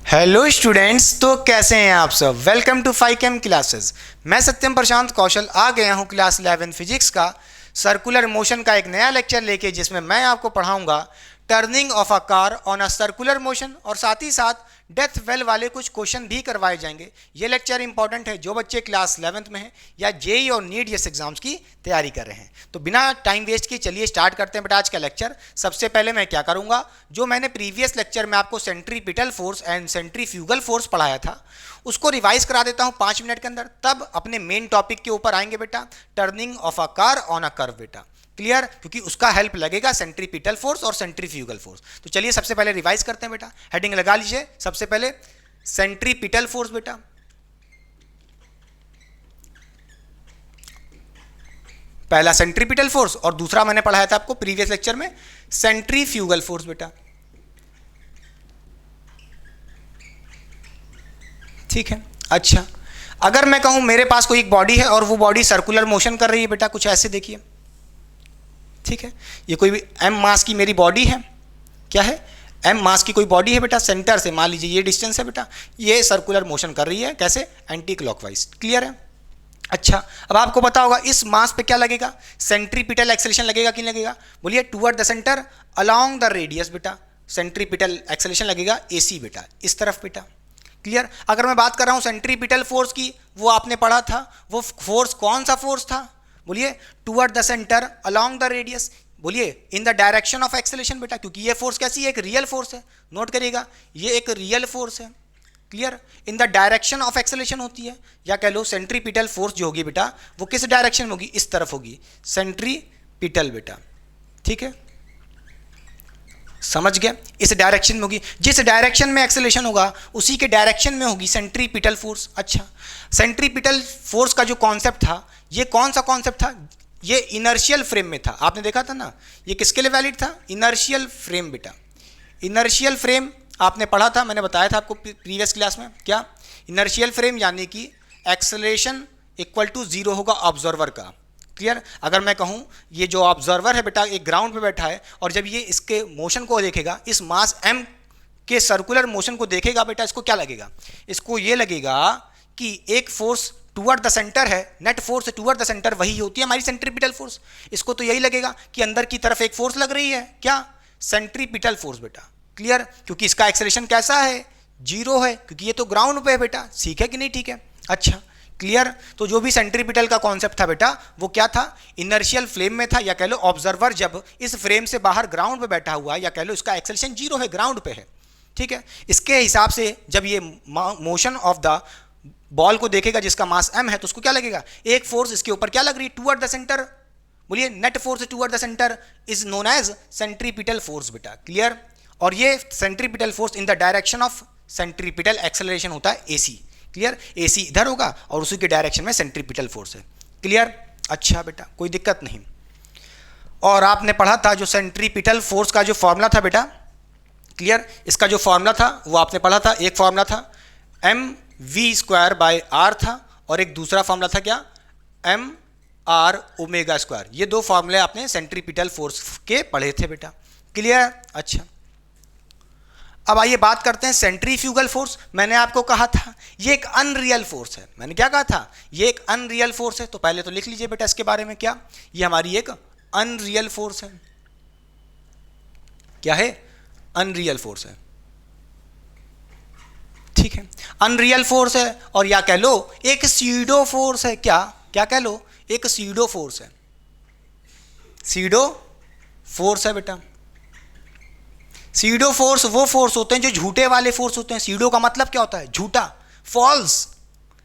Hello students, तो कैसे हैं आप सब। Welcome to Phychem classes. मैं सत्यम प्रशांत कौशल आ गया हूं क्लास 11 फिजिक्स का सर्कुलर मोशन का एक नया लेक्चर लेके, जिसमें मैं आपको पढ़ाऊंगा turning of a car on a circular motion और साथ ही साथ डेथ वेल वाले कुछ क्वेश्चन भी करवाए जाएंगे। ये लेक्चर इंपॉर्टेंट है जो बच्चे क्लास 11th में हैं या जेई और नीट जैसे एग्जाम्स की तैयारी कर रहे हैं। तो बिना टाइम वेस्ट किए चलिए स्टार्ट करते हैं बेटा आज का लेक्चर। सबसे पहले मैं क्या करूंगा, जो मैंने प्रीवियस लेक्चर में आपको centripetal force and centrifugal force पढ़ाया था उसको रिवाइज करा देता हूं 5 मिनट के अंदर, तब अपने मेन टॉपिक के ऊपर आएंगे बेटा, turning of a car on a curve बेटा। क्लियर, क्योंकि उसका हेल्प लगेगा सेंट्रीपिटल फोर्स और सेंट्रीफ्यूगल फोर्स। तो चलिए सबसे पहले रिवाइज करते हैं बेटा, हेडिंग लगा लीजिए। सबसे पहले सेंट्रीपिटल फोर्स बेटा, पहला सेंट्रीपिटल फोर्स और दूसरा मैंने पढ़ाया था आपको प्रीवियस लेक्चर में सेंट्रीफ्यूगल फोर्स बेटा। ठीक है। अच्छा, अगर मैं कहूं मेरे पास कोई एक बॉडी है और वो बॉडी सर्कुलर मोशन कर रही है बेटा, कुछ ऐसे देखिए। ठीक है, ये कोई भी m मास की मेरी बॉडी है, क्या है, m मास की कोई बॉडी है बेटा, सेंटर से मान लीजिए ये डिस्टेंस है बेटा, ये सर्कुलर मोशन कर रही है, कैसे, एंटी क्लॉकवाइज। क्लियर है। अच्छा, अब आपको पता होगा इस मास पे क्या लगेगा, सेंट्रीपिटल एक्सेलेरेशन लगेगा कि नहीं लगेगा, बोलिए, toward the centre along the radius बेटा, सेंट्रीपिटल एक्सेलेरेशन लगेगा AC बेटा, इस तरफ बेटा। क्लियर। अगर मैं बात कर रहा हूं सेंट्रीपिटल फोर्स की, वो आपने पढ़ा था, वो फोर्स कौन सा फोर्स था, बोलिए, toward the centre along the radius, बोलिए, in the direction of acceleration बेटा, क्योंकि ये फोर्स कैसी है, एक रियल फोर्स है, नोट करिएगा, ये एक रियल फोर्स है। Clear, in the direction of acceleration होती है, या कह लो सेंट्रीपिटल फोर्स जो होगी बेटा वो किस डायरेक्शन में होगी, इस तरफ होगी, सेंट्रीपिटल बेटा। ठीक है, समझ गया, इस डायरेक्शन में होगी, जिस डायरेक्शन में एक्सेलेरेशन होगा उसी के डायरेक्शन में होगी सेंट्रीपिटल फोर्स। अच्छा, सेंट्रीपिटल फोर्स का जो कॉन्सेप्ट था, ये कौन सा कॉन्सेप्ट था, ये इनर्शियल फ्रेम में था, आपने देखा था ना, ये किसके लिए वैलिड था, इनर्शियल फ्रेम बेटा। इनर्शियल फ्रेम आपने पढ़ा था, मैंने बताया था आपको प्रीवियस क्लास में, क्या, इनर्शियल फ्रेम यानी कि एक्सेलरेशन इक्वल टू 0 होगा ऑब्जर्वर का। क्लियर, अगर मैं कहूं ये जो ऑब्जर्वर है बेटा एक ग्राउंड पे बैठा है और जब ये इसके मोशन को देखेगा, इस मास m के सर्कुलर मोशन को देखेगा बेटा, इसको क्या लगेगा, इसको ये लगेगा कि एक फोर्स टुवर्ड द सेंटर है, net force toward the centre वही होती है हमारी सेंट्रीपिटल फोर्स। इसको तो यही लगेगा कि अंदर की तरफ एक फोर्स लग रही है, क्या, सेंट्रीपिटल फोर्स बेटा। क्लियर, क्योंकि इसका एक्सेलरेशन कैसा है, 0 है, क्योंकि ये तो ग्राउंड पे है बेटा। ठीक है कि नहीं, ठीक है। अच्छा, क्लियर, तो जो भी सेंट्रीपिटल का कॉन्सेप्ट था बेटा वो क्या था, इनर्शियल फ्रेम में था, या कह लो ऑब्जर्वर जब इस फ्रेम से बाहर ग्राउंड पे बैठा हुआ है, या कह लो इसका एक्सेलरेशन 0 है, ग्राउंड पे है। ठीक है, इसके हिसाब से जब ये मोशन ऑफ द बॉल को देखेगा जिसका मास m है, तो उसको क्या लगेगा, एक फोर्स इसके ऊपर क्या लग रही है, टुवर्ड द सेंटर, बोलिए, net force toward the centre is known as centripetal force बेटा। क्लियर, और ये centripetal force in the direction of centripetal acceleration होता है AC। क्लियर, AC इधर होगा और उसी के डायरेक्शन में सेंट्रीपिटल फोर्स है। क्लियर। अच्छा बेटा, कोई दिक्कत नहीं। और आपने पढ़ा था जो सेंट्रीपिटल फोर्स का जो फॉर्मूला था बेटा, क्लियर, इसका जो फॉर्मूला था वो आपने पढ़ा था, एक फॉर्मूला था mv²/r था और एक दूसरा फॉर्मूला था क्या, mr⍵²। ये दो फॉर्मूले आपने सेंट्रीपिटल फोर्स के पढ़े थे बेटा। क्लियर। अच्छा, अब आइए बात करते हैं सेंट्रीफ्यूगल फोर्स। मैंने आपको कहा था ये एक अनरियल फोर्स है, मैंने क्या कहा था, ये एक अनरियल फोर्स है। तो पहले तो लिख लीजिए बेटा इसके बारे में, क्या, ये हमारी एक अनरियल फोर्स है, क्या है, अनरियल फोर्स है। ठीक है, अनरियल फोर्स है, और या कह लो एक सीडो फोर्स है, क्या क्या कह लो, एक सीडो फोर्स है, सीडो फोर्स है बेटा। सीडो फोर्स वो फोर्स होते हैं जो झूठे वाले फोर्स होते हैं। सीडो का मतलब क्या होता है, झूठा, फॉल्स,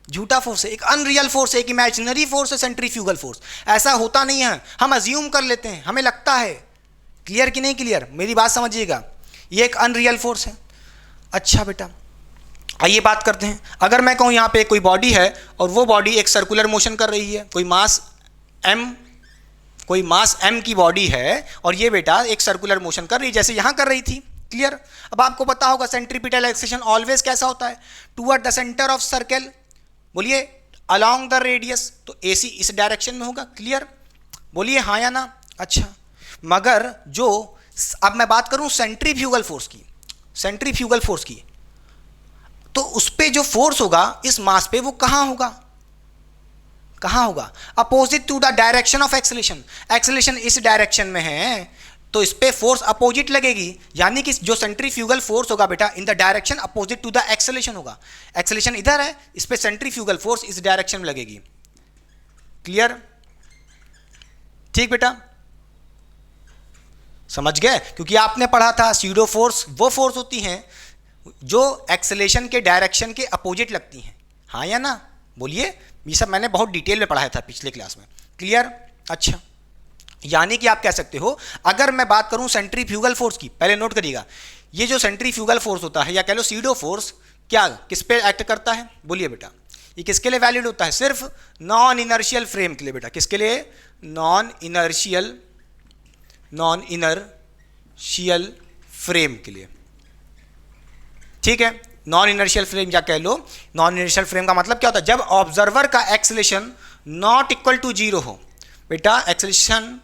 झूठा फोर्स है, एक अनरियल फोर्स है, एक इमेजिनरी फोर्स है सेंट्रीफ्यूगल फोर्स। ऐसा होता नहीं है, हम अज्यूम कर लेते हैं, हमें लगता है। क्लियर कि नहीं क्लियर, मेरी बात समझिएगा, ये एक अनरियल फोर्स है। अच्छा बेटा, आइए बात करते हैं, अगर मैं कहूँ यहाँ पे कोई बॉडी है और वो बॉडी एक सर्कुलर मोशन कर रही है, कोई मास m की बॉडी है और ये बेटा एक सर्कुलर मोशन कर रही है जैसे यहाँ कर रही थी। क्लियर, अब आपको पता होगा सेंट्रीपिटल एक्सेलेरेशन ऑलवेज कैसा होता है, toward the centre of circle, बोलिए, अलोंग द रेडियस, तो AC इस डायरेक्शन में होगा। क्लियर, बोलिए हाँ या ना। अच्छा, मगर जो अब मैं बात करूं सेंट्रीफ्यूगल फोर्स की, सेंट्रीफ्यूगल फोर्स की, तो उस पे जो फोर्स होगा इस मास पे वो कहाँ होगा, कहाँ होगा, opposite to the direction of acceleration. Acceleration इस डायरेक्शन में है तो इस पे फोर्स अपोजिट लगेगी, यानी कि जो सेंट्रीफ्यूगल फोर्स होगा बेटा in the direction opposite to the acceleration होगा। एक्सेलेरेशन इधर है, इस पे सेंट्रीफ्यूगल फोर्स इस डायरेक्शन में लगेगी। क्लियर? ठीक बेटा, समझ गए? क्योंकि आपने पढ़ा था सीडो फोर्स वो फोर्स होती हैं जो एक्सेलेरेशन के डायरेक्शन के अपोजिट लगती हैं, हाँ या ना? बोलिए, ये सब मैंने बहुत डिटेल में पढ़ाया था पिछले क्लास में। क्लियर? अच्छा, यानी कि आप कह सकते हो, अगर मैं बात करूं सेंट्रीफ्यूगल फोर्स की, पहले नोट करिएगा, ये जो सेंट्रीफ्यूगल फोर्स होता है या कह लो सीडो फोर्स, क्या किस पे एक्ट करता है? बोलिए बेटा, ये किसके लिए वैलिड होता है? सिर्फ नॉन इनर्शियल फ्रेम के लिए बेटा। किसके लिए? नॉन इनर्शियल फ्रेम के लिए। ठीक है, नॉन इनर्शियल फ्रेम या कह लो, नॉन इनर्शियल फ्रेम का मतलब क्या होता है? जब ऑब्जर्वर का acceleration not equal to zero हो बेटा, एक्सेलेरेशन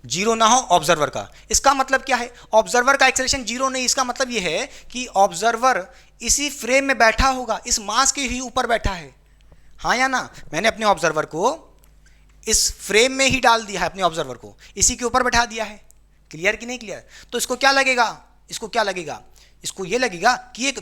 जीरो ना हो ऑब्जर्वर का, इसका मतलब क्या है? ऑब्जर्वर का एक्सेलेरेशन जीरो नहीं, इसका मतलब यह है कि ऑब्जर्वर इसी फ्रेम में बैठा होगा, इस मास के ही ऊपर बैठा है, हाँ या ना? मैंने अपने ऑब्जर्वर को इस फ्रेम में ही डाल दिया है, अपने ऑब्जर्वर को इसी के ऊपर बैठा दिया है। क्लियर कि नहीं क्लियर? तो इसको क्या लगेगा? इसको क्या लगेगा? इसको ये लगेगा कि एक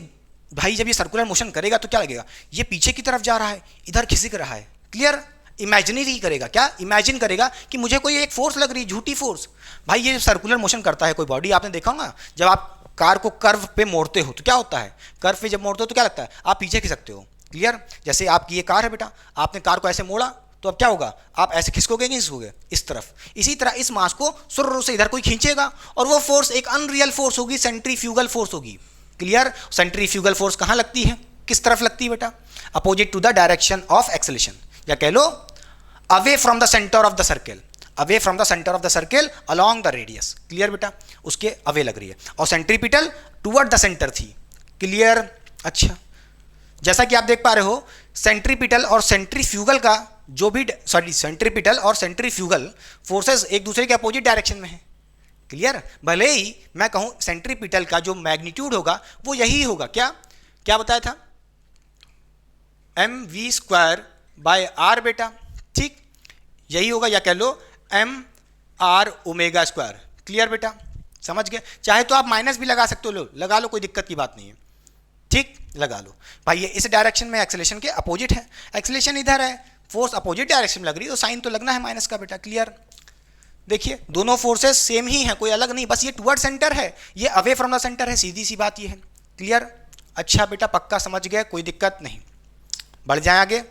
भाई जब ये सर्कुलर मोशन करेगा तो क्या लगेगा? ये पीछे की तरफ जा रहा है, इधर खिसक रहा है। क्लियर? इमेजिनरी करेगा, क्या इमेजिन करेगा कि मुझे कोई एक फोर्स लग रही है, झूठी फोर्स। भाई ये सर्कुलर मोशन करता है कोई बॉडी, आपने देखा होगा जब आप कार को कर्व पे मोड़ते हो तो क्या होता है? कर्व पे जब मोड़ते हो तो क्या लगता है? आप पीछे खिसकते हो। क्लियर? जैसे आपकी ये कार है बेटा, आपने कार को ऐसे मोड़ा तो अब क्या होगा? आप ऐसे खिसकोगे नहीं, खिसकोगे इस तरफ। इसी तरह इस मास को सुर से इधर कोई खींचेगा और वो फोर्स एक अनरियल फोर्स होगी, सेंट्रीफ्यूगल फोर्स होगी। क्लियर? सेंट्रीफ्यूगल फोर्स कहाँ लगती है? किस तरफ लगती है बेटा? Opposite to the direction of acceleration, या कह लो away from the centre of the circle, away from the centre of the circle along the radius. Clear बेटा? उसके अवे लग रही है, और सेंट्रीपिटल टुवर्ड द सेंटर थी। क्लियर? अच्छा, जैसा कि आप देख पा रहे हो, सेंट्रीपिटल और सेंट्रीफ्यूगल का जो भी सेंट्रीपिटल और सेंट्रीफ्यूगल फोर्सेस एक दूसरे के अपोजिट डायरेक्शन में है। क्लियर? भले ही मैं कहूं सेंट्रीपिटल का जो मैग्नीट्यूड होगा वो यही होगा, क्या क्या बताया था? mv² बेटा, ठीक यही होगा, या कह लो mr⍵²। क्लियर बेटा? समझ गए? चाहे तो आप माइनस भी लगा सकते हो, लो लगा लो, कोई दिक्कत की बात नहीं है। ठीक, लगा लो भाई। ये इस डायरेक्शन में एक्सेलेरेशन के अपोजिट है, एक्सेलेरेशन इधर है, फोर्स अपोजिट डायरेक्शन में लग रही है तो साइन तो लगना है माइनस का बेटा। क्लियर? देखिए दोनों फोर्सेस सेम ही हैं, कोई अलग नहीं, बस ये टुवर्ड सेंटर है, ये अवे फ्रॉम द सेंटर है, सीधी सी बात ये है। क्लियर? अच्छा बेटा, पक्का समझ गए, कोई दिक्कत नहीं। बढ़ जाए आगे,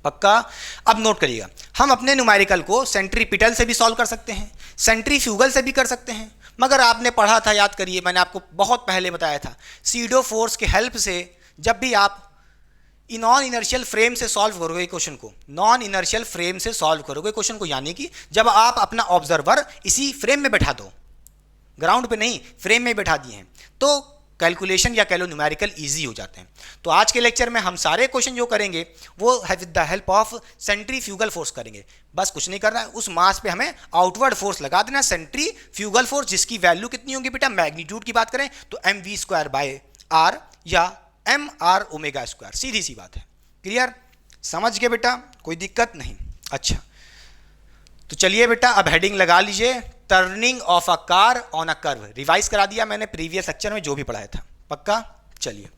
पक्का? अब नोट करिएगा, हम अपने न्यूमेरिकल को सेंट्रीपिटल से भी सॉल्व कर सकते हैं, सेंट्रीफ्यूगल से भी कर सकते हैं, मगर आपने पढ़ा था, याद करिए, मैंने आपको बहुत पहले बताया था, सीडो फोर्स के हेल्प से जब भी आप नॉन इनर्शियल फ्रेम से सॉल्व करोगे क्वेश्चन को, नॉन इनर्शियल फ्रेम से सॉल्व करोगे क्वेश्चन को, यानी कि जब आप अपना ऑब्जर्वर इसी फ्रेम में बैठा दो, ग्राउंड पे नहीं फ्रेम में बैठा दिए हैं, तो कैलकुलेशन या कह लो न्यूमेरिकल ईजी हो जाते हैं। तो आज के लेक्चर में हम सारे क्वेश्चन जो करेंगे वो with the help of centrifugal force करेंगे। बस कुछ नहीं करना है, उस मास पे हमें आउटवर्ड फोर्स लगा देना, सेंट्रीफ्यूगल फोर्स, जिसकी वैल्यू कितनी होगी बेटा? मैग्नीट्यूड की बात करें तो mv²/r या mr⍵², सीधी सी बात है। क्लियर? समझ गए बेटा? कोई दिक्कत नहीं। अच्छा, तो चलिए बेटा अब हेडिंग लगा लीजिए, turning of a car on a curve. Revise करा दिया मैंने प्रीवियस लेक्चर में जो भी पढ़ाया था, पक्का? चलिए,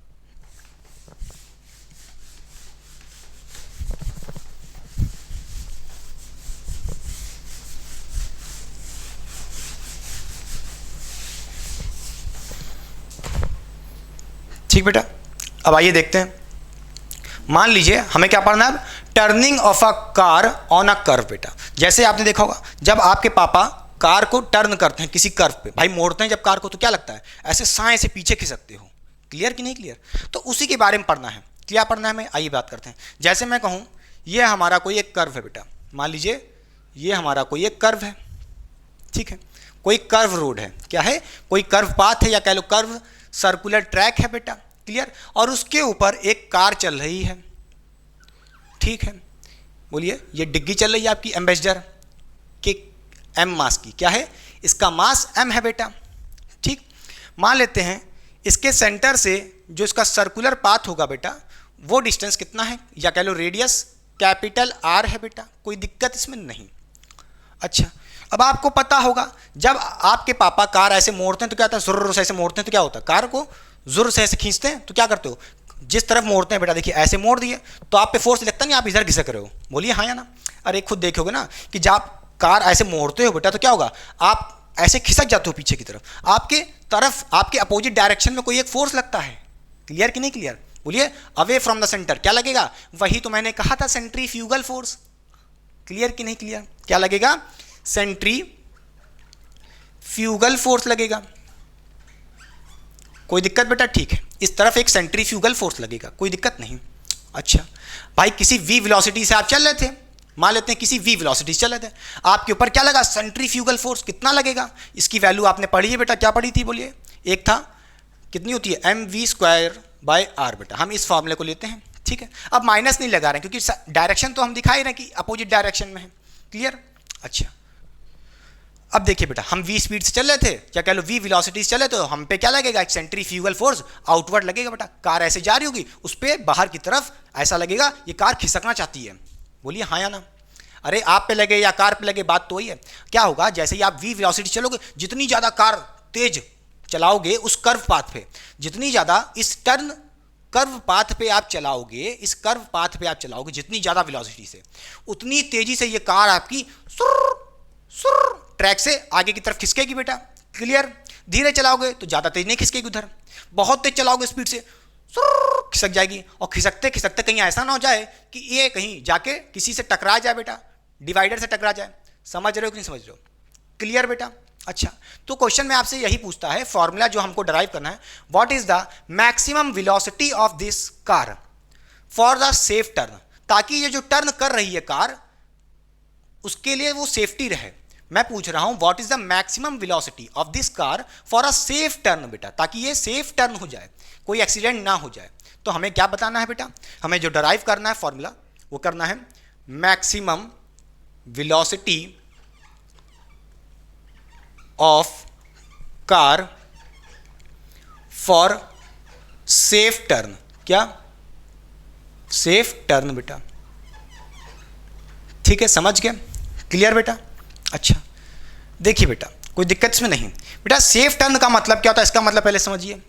ठीक बेटा, अब आइए देखते हैं। मान लीजिए हमें क्या पढ़ना है? Turning of a car on a curve. बेटा जैसे आपने देखा होगा, जब आपके पापा कार को टर्न करते हैं किसी कर्व पे, भाई मोड़ते हैं जब कार को, तो क्या लगता है? ऐसे साए से पीछे खिसकते हो। क्लियर कि नहीं क्लियर? तो उसी के बारे में पढ़ना है। क्या पढ़ना है हमें? आइए बात करते हैं। जैसे मैं कहूँ ये हमारा कोई एक कर्व है बेटा, मान लीजिए ये हमारा कोई एक कर्व है, ठीक है, कोई कर्व रोड है, क्या है? कोई कर्व पाथ है या कह लो कर्व सर्कुलर ट्रैक है बेटा। क्लियर? और उसके ऊपर एक कार चल रही है, ठीक है, बोलिए, ये डिग्गी चल रही है आपकी एम्बेसडर के एम मास की, क्या है? इसका मास m है बेटा। ठीक, मान लेते हैं इसके सेंटर से जो इसका सर्कुलर पाथ होगा बेटा वो डिस्टेंस कितना है, या कह लो रेडियस कैपिटल आर है बेटा, कोई दिक्कत इसमें नहीं। अच्छा, अब आपको पता होगा जब आपके पापा कार ऐसे मोड़ते हैं तो क्या होता है, जुर्र से ऐसे मोड़ते हैं तो क्या होता है, कार को जुर्र से ऐसे खींचते हैं तो क्या करते हो, जिस तरफ मोड़ते हैं बेटा, देखिए ऐसे मोड़ दिए तो आप पे फोर्स लगता नहीं, आप इधर खिसक रहे हो, बोलिए हाँ या ना। अरे खुद देखोगे ना कि जब आप कार ऐसे मोड़ते हो बेटा तो क्या होगा, आप ऐसे खिसक जाते हो पीछे की तरफ, आपके तरफ आपके अपोजिट डायरेक्शन में कोई एक फोर्स लगता है। क्लियर कि नहीं क्लियर, बोलिए अवे फ्रॉम द सेंटर क्या लगेगा, वही तो मैंने कहा था सेंट्रीफ्यूगल फोर्स। क्लियर कि नहीं क्लियर, क्या लगेगा, सेंट्रीफ्यूगल फोर्स लगेगा। कोई दिक्कत बेटा, ठीक है, इस तरफ एक सेंट्रीफ्यूगल फोर्स लगेगा, कोई दिक्कत नहीं। अच्छा भाई, किसी v वेलोसिटी से आप चल रहे थे, मान लेते हैं किसी v वेलोसिटी से चल रहे थे, आपके ऊपर क्या लगा, सेंट्रीफ्यूगल फोर्स कितना लगेगा, इसकी वैल्यू आपने पढ़ी है बेटा, क्या पढ़ी थी बोलिए, एक था कितनी होती है mv²/r बेटा, हम इस फॉर्मूले को लेते हैं, ठीक है। अब माइनस नहीं लगा रहे हैं क्योंकि डायरेक्शन तो हम दिखा ही रहे हैं कि अपोजिट डायरेक्शन में है। क्लियर। अच्छा अब देखिए बेटा, हम v स्पीड से चल रहे थे, या कह लो v वेलोसिटी से चले, तो हम पे क्या लगेगा, एक सेंट्रीफ्यूगल फोर्स आउटवर्ड लगेगा बेटा, कार ऐसे जा रही होगी, उस पर बाहर की तरफ ऐसा लगेगा ये कार खिसकना चाहती है, बोलिए हाँ या ना। अरे आप पे लगे या कार पे लगे, बात तो वही है। क्या होगा, जैसे ही आप v वेलोसिटी चलोगे, जितनी ज़्यादा कार तेज चलाओगे उस कर्व पाथ पे, जितनी ज़्यादा इस टर्न कर्व पाथ पे आप चलाओगे, इस कर्व पाथ पे आप चलाओगे जितनी ज़्यादा वेलोसिटी से, उतनी तेजी से ये कार आपकी सुर सुर ट्रैक से आगे की तरफ खिसकेगी बेटा। क्लियर। धीरे चलाओगे तो ज़्यादा तेज नहीं खिसकेगी उधर, बहुत तेज चलाओगे स्पीड से सुर खिसक जाएगी, और खिसकते खिसकते कहीं ऐसा ना हो जाए कि ये कहीं जाके किसी से टकरा जाए बेटा, डिवाइडर से टकरा जाए। समझ रहे हो कि नहीं समझ रहे हो। क्लियर बेटा। अच्छा, तो क्वेश्चन में आपसे यही पूछता है, फॉर्मूला जो हमको डराइव करना है, what is the maximum velocity of this car for the safe turn, ताकि ये जो टर्न कर रही है कार उसके लिए वो सेफ्टी रहे। मैं पूछ रहा हूं what is the maximum velocity of this car for a safe turn बेटा, ताकि ये सेफ टर्न हो जाए, कोई एक्सीडेंट ना हो जाए। तो हमें क्या बताना है बेटा, हमें जो डराइव करना है फॉर्मूला वो करना है maximum velocity of car for safe turn, क्या सेफ टर्न बेटा, ठीक है, समझ गए। क्लियर बेटा। अच्छा देखिए बेटा, कोई दिक्कत इसमें नहीं बेटा। सेफ टर्न का मतलब क्या होता है, इसका मतलब पहले समझिए,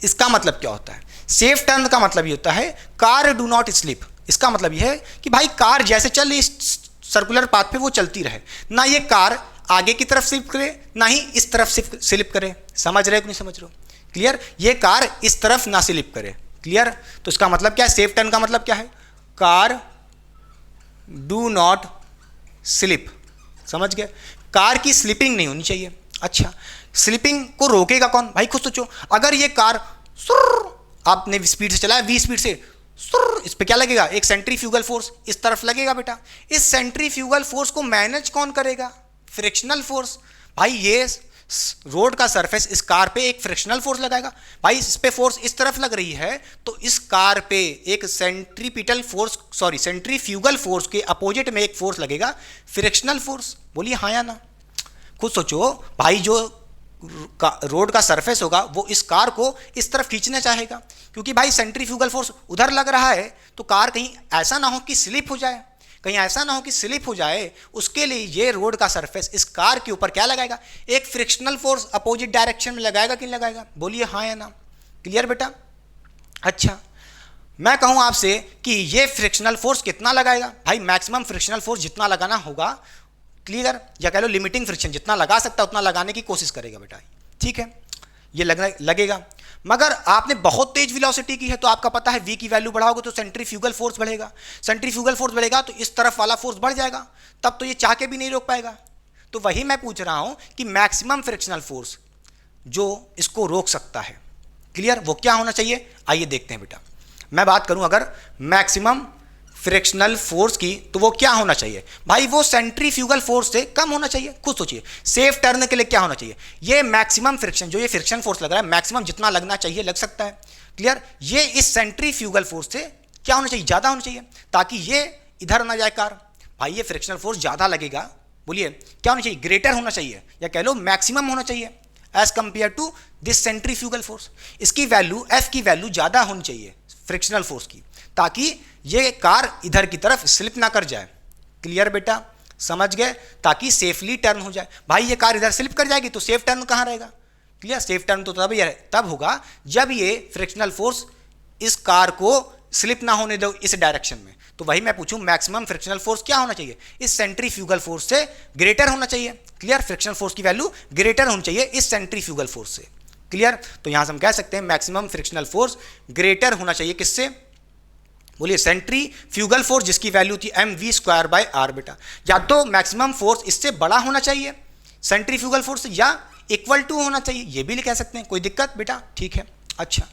इसका मतलब क्या होता है। सेफ टर्न का मतलब ये होता है कार डू नॉट स्लिप। इसका मतलब ये है कि भाई कार जैसे चल रही सर्कुलर पाथ पे वो चलती रहे, ना ये कार आगे की तरफ स्लिप करे ना ही इस तरफ स्लिप करे। समझ रहे हो कि नहीं समझ रहे हो। क्लियर। ये कार इस तरफ ना स्लिप करे। क्लियर। तो इसका मतलब क्या है, सेफ टर्न का मतलब क्या है, कार डू नॉट स्लिप। समझ गए, कार की स्लिपिंग नहीं होनी चाहिए। अच्छा, स्लिपिंग को रोकेगा कौन, भाई खुद सोचो, अगर ये कार आपने स्पीड से चलाया, v स्पीड से, इस पे क्या लगेगा, एक सेंट्रीफ्यूगल फोर्स इस तरफ लगेगा बेटा। इस सेंट्रीफ्यूगल फोर्स को मैनेज कौन करेगा, फ्रिक्शनल फोर्स। भाई ये रोड का सरफेस इस कार पे एक फ्रिक्शनल फोर्स लगाएगा। भाई इस पे फोर्स इस तरफ लग रही है तो इस कार पे एक सेंट्रीफ्यूगल फोर्स के अपोजिट में एक फोर्स लगेगा, फ्रिक्शनल फोर्स। बोलिए हाँ या ना। खुद सोचो भाई, जो रोड का सरफेस होगा वो इस कार को इस तरफ खींचना चाहेगा, क्योंकि भाई सेंट्रीफ्यूगल फोर्स उधर लग रहा है, तो कार कहीं ऐसा ना हो कि स्लिप हो जाए, कहीं ऐसा ना हो कि स्लिप हो जाए, उसके लिए ये रोड का सरफेस इस कार के ऊपर क्या लगाएगा, एक फ्रिक्शनल फोर्स अपोजिट डायरेक्शन में लगाएगा कि नहीं लगाएगा। बोलिए हाँ या ना। क्लियर बेटा। अच्छा, मैं कहूं आपसे कि ये फ्रिक्शनल फोर्स कितना लगाएगा, भाई मैक्सिमम फ्रिक्शनल फोर्स जितना लगाना होगा, क्लियर, या कह लो लिमिटिंग फ्रिक्शन जितना लगा सकता है उतना लगाने की कोशिश करेगा बेटा। ठीक है, ये लगेगा। मगर आपने बहुत तेज वेलोसिटी की है तो आपका पता है v की वैल्यू बढ़ाओगे तो सेंट्रीफ्यूगल फोर्स बढ़ेगा, सेंट्रीफ्यूगल फोर्स बढ़ेगा तो इस तरफ वाला फोर्स बढ़ जाएगा, तब तो ये चाह के भी नहीं रोक पाएगा। तो वही मैं पूछ रहा हूं कि मैक्सिमम फ्रिक्शनल फोर्स जो इसको रोक सकता है, क्लियर, वो क्या होना चाहिए। आइए देखते हैं बेटा। मैं बात करूं अगर मैक्सिमम फ्रिक्शनल फोर्स की, तो वो क्या होना चाहिए भाई, वो सेंट्रीफ्यूगल फोर्स से कम होना चाहिए। खुद सोचिए, सेफ टर्न के लिए क्या होना चाहिए, ये मैक्सिमम फ्रिक्शन, जो ये फ्रिक्शन फोर्स लग रहा है, मैक्सिमम जितना लगना चाहिए लग सकता है। क्लियर। ये इस सेंट्रीफ्यूगल फोर्स से क्या होना चाहिए, ज़्यादा होना चाहिए, ताकि ये इधर ना जाए कार। भाई ये फ्रिक्शनल फोर्स ज़्यादा लगेगा, बोलिए क्या होना चाहिए, ग्रेटर होना चाहिए, या कह लो मैक्सिमम होना चाहिए। As compare to this centrifugal force. इसकी वैल्यू एफ की वैल्यू ज़्यादा होनी चाहिए फ्रिक्शनल फोर्स की, ताकि ये कार इधर की तरफ स्लिप ना कर जाए। क्लियर बेटा, समझ गए, ताकि सेफली टर्न हो जाए। भाई ये कार इधर स्लिप कर जाएगी तो सेफ टर्न कहाँ रहेगा? क्लियर, सेफ टर्न तो तब होगा जब ये फ्रिक्शनल फोर्स इस कार को स्लिप ना होने दो इस डायरेक्शन में। तो वही मैं पूछूं मैक्सिमम फ्रिक्शनल फोर्स क्या होना चाहिए? इस सेंट्रीफ्यूगल फोर्स से ग्रेटर होना चाहिए। क्लियर, फ्रिक्शनल फोर्स की वैल्यू ग्रेटर होनी चाहिए इस सेंट्रीफ्यूगल फोर्स से। क्लियर, तो यहां से हम कह सकते हैं मैक्सिमम फ्रिक्शनल फोर्स ग्रेटर होना चाहिए किससे? बोलिए, सेंट्रीफ्यूगल फोर्स जिसकी वैल्यू थी mv²/r बेटा। या तो मैक्सिमम फोर्स इससे बड़ा होना चाहिए सेंट्रीफ्यूगल फोर्स, या इक्वल टू होना चाहिए, ये भी कह सकते हैं, कोई दिक्कत बेटा? ठीक है। अच्छा,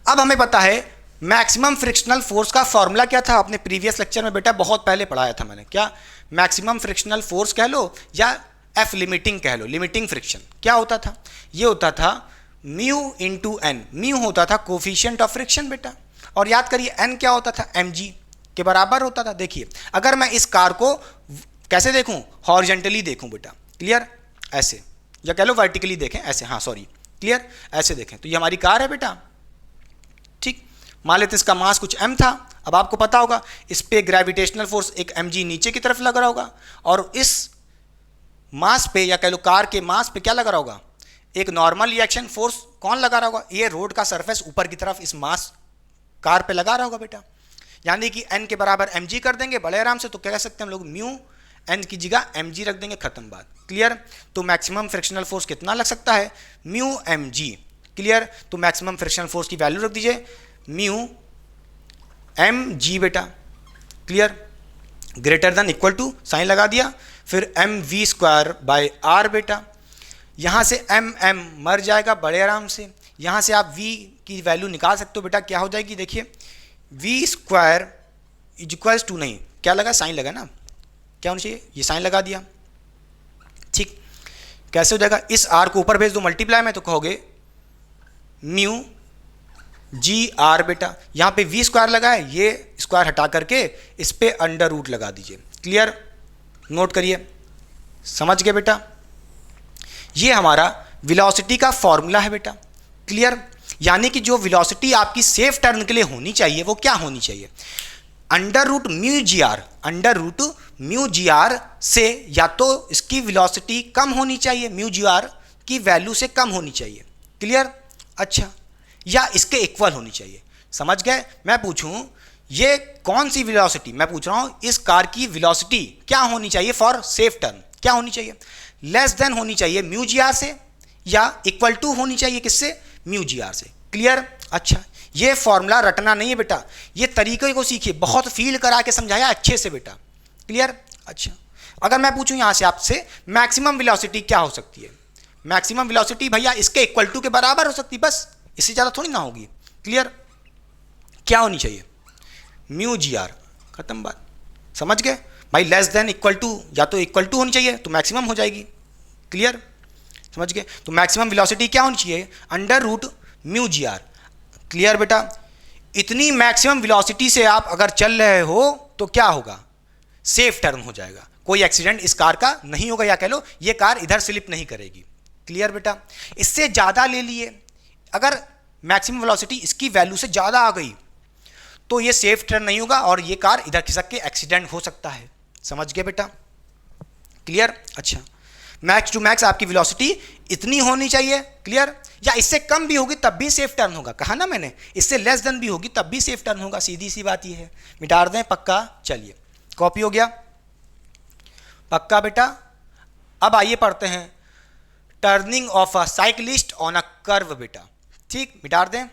अब हमें पता है मैक्सिमम फ्रिक्शनल फोर्स का फॉर्मूला क्या था? अपने प्रीवियस लेक्चर में बेटा बहुत पहले पढ़ाया था मैंने। क्या? मैक्सिमम फ्रिक्शनल फोर्स कह लो या एफ लिमिटिंग कह लो, लिमिटिंग फ्रिक्शन। क्या होता था? ये होता था म्यू इंटू एन। म्यू होता था कोफिशिएंट ऑफ फ्रिक्शन बेटा, और याद करिए एन क्या होता था? mg के बराबर होता था। देखिए, अगर मैं इस कार को कैसे देखूं? हॉरिजेंटली देखूं बेटा। क्लियर, ऐसे, या कह लो वर्टिकली देखें, ऐसे, हाँ सॉरी, क्लियर, ऐसे देखें तो ये हमारी कार है बेटा। ठीक, मान लेते इसका मास कुछ m था। अब आपको पता होगा इस पे ग्रेविटेशनल फोर्स एक mg नीचे की तरफ लग रहा होगा, और इस मास पे या कह लो कार के मास पे क्या लगा रहा होगा? एक नॉर्मल रिएक्शन फोर्स कौन लगा रहा होगा? ये रोड का सरफेस ऊपर की तरफ इस मास कार पे लगा रहा होगा बेटा। यानी कि n के बराबर mg कर देंगे बड़े आराम से, तो क्या कह सकते हैं हम लोग? म्यू n की जगह mg रख देंगे, खत्म बात। क्लियर, तो मैक्सिमम फ्रिक्शनल फोर्स कितना लग सकता है? Mu mg। क्लियर, तो मैक्सिमम फ्रिक्शनल फोर्स की वैल्यू रख दीजिए म्यू mg बेटा। Clear, greater than equal to sign लगा दिया, फिर mv²/r बेटा। यहाँ से mm मर जाएगा बड़े आराम से, यहाँ से आप v की वैल्यू निकाल सकते हो बेटा। क्या हो जाएगी? देखिए v² इक्वल्स टू, नहीं क्या लगा? साइन लगा ना, क्या होना चाहिए? ये साइन लगा दिया। ठीक, कैसे हो जाएगा? इस r को ऊपर भेज दो मल्टीप्लाई में, तो कहोगे म्यू gr बेटा। यहाँ पे v² लगा है, ये स्क्वायर हटा करके इस पे अंडर रूट लगा दीजिए। क्लियर, नोट करिए, समझ गए बेटा? ये हमारा वेलोसिटी का फॉर्मूला है बेटा। क्लियर, यानी कि जो वेलोसिटी आपकी सेफ टर्न के लिए होनी चाहिए वो क्या होनी चाहिए? Under root mu g r. Under root mu g r से या तो इसकी वेलोसिटी कम होनी चाहिए, म्यू जी आर की वैल्यू से कम होनी चाहिए। क्लियर, अच्छा, या इसके इक्वल होनी चाहिए। समझ गए? मैं पूछूं ये कौन सी वेलोसिटी? मैं पूछ रहा हूं इस कार की वेलोसिटी क्या होनी चाहिए फॉर सेफ टर्न? क्या होनी चाहिए? लेस देन होनी चाहिए म्यू जी आर से, या इक्वल टू होनी चाहिए किससे? म्यू जी आर से। क्लियर, अच्छा, ये फॉर्मूला रटना नहीं है बेटा, ये तरीके को सीखिए, बहुत फील करा के समझाया अच्छे से बेटा। क्लियर, अच्छा, अगर मैं पूछूं यहां से आपसे मैक्सिमम वेलोसिटी क्या हो सकती है? मैक्सिमम वेलोसिटी भैया इसके इक्वल टू के बराबर हो सकती है, बस इससे ज़्यादा थोड़ी ना होगी। क्लियर, क्या होनी चाहिए? म्यू जी आर, खत्म बात। समझ गए भाई? लेस देन इक्वल टू, या तो इक्वल टू होनी चाहिए तो मैक्सिमम हो जाएगी। क्लियर, समझ गए? तो मैक्सिमम वेलोसिटी क्या होनी चाहिए? Under root mu g r. Clear बेटा, इतनी मैक्सिमम वेलोसिटी से आप अगर चल रहे हो तो क्या होगा? सेफ टर्न हो जाएगा, कोई एक्सीडेंट इस कार का नहीं होगा, या कह लो ये कार इधर स्लिप नहीं करेगी। क्लियर बेटा, इससे ज़्यादा ले लिए, अगर मैक्सिमम वेलोसिटी इसकी वैल्यू से ज़्यादा आ गई तो ये सेफ टर्न नहीं होगा और ये कार इधर खिसक के एक्सीडेंट हो सकता है। समझ गए बेटा? क्लियर, अच्छा, मैक्स टू मैक्स आपकी वेलोसिटी इतनी होनी चाहिए। क्लियर, या इससे कम भी होगी तब भी सेफ टर्न होगा, कहा ना मैंने, इससे लेस देन भी होगी तब भी सेफ टर्न होगा। सीधी सी बात ये है, मिटा दें पक्का। चलिए, कॉपी हो गया पक्का बेटा। अब आइए पढ़ते हैं turning of a cyclist on a curve बेटा। ठीक, मिटा दें।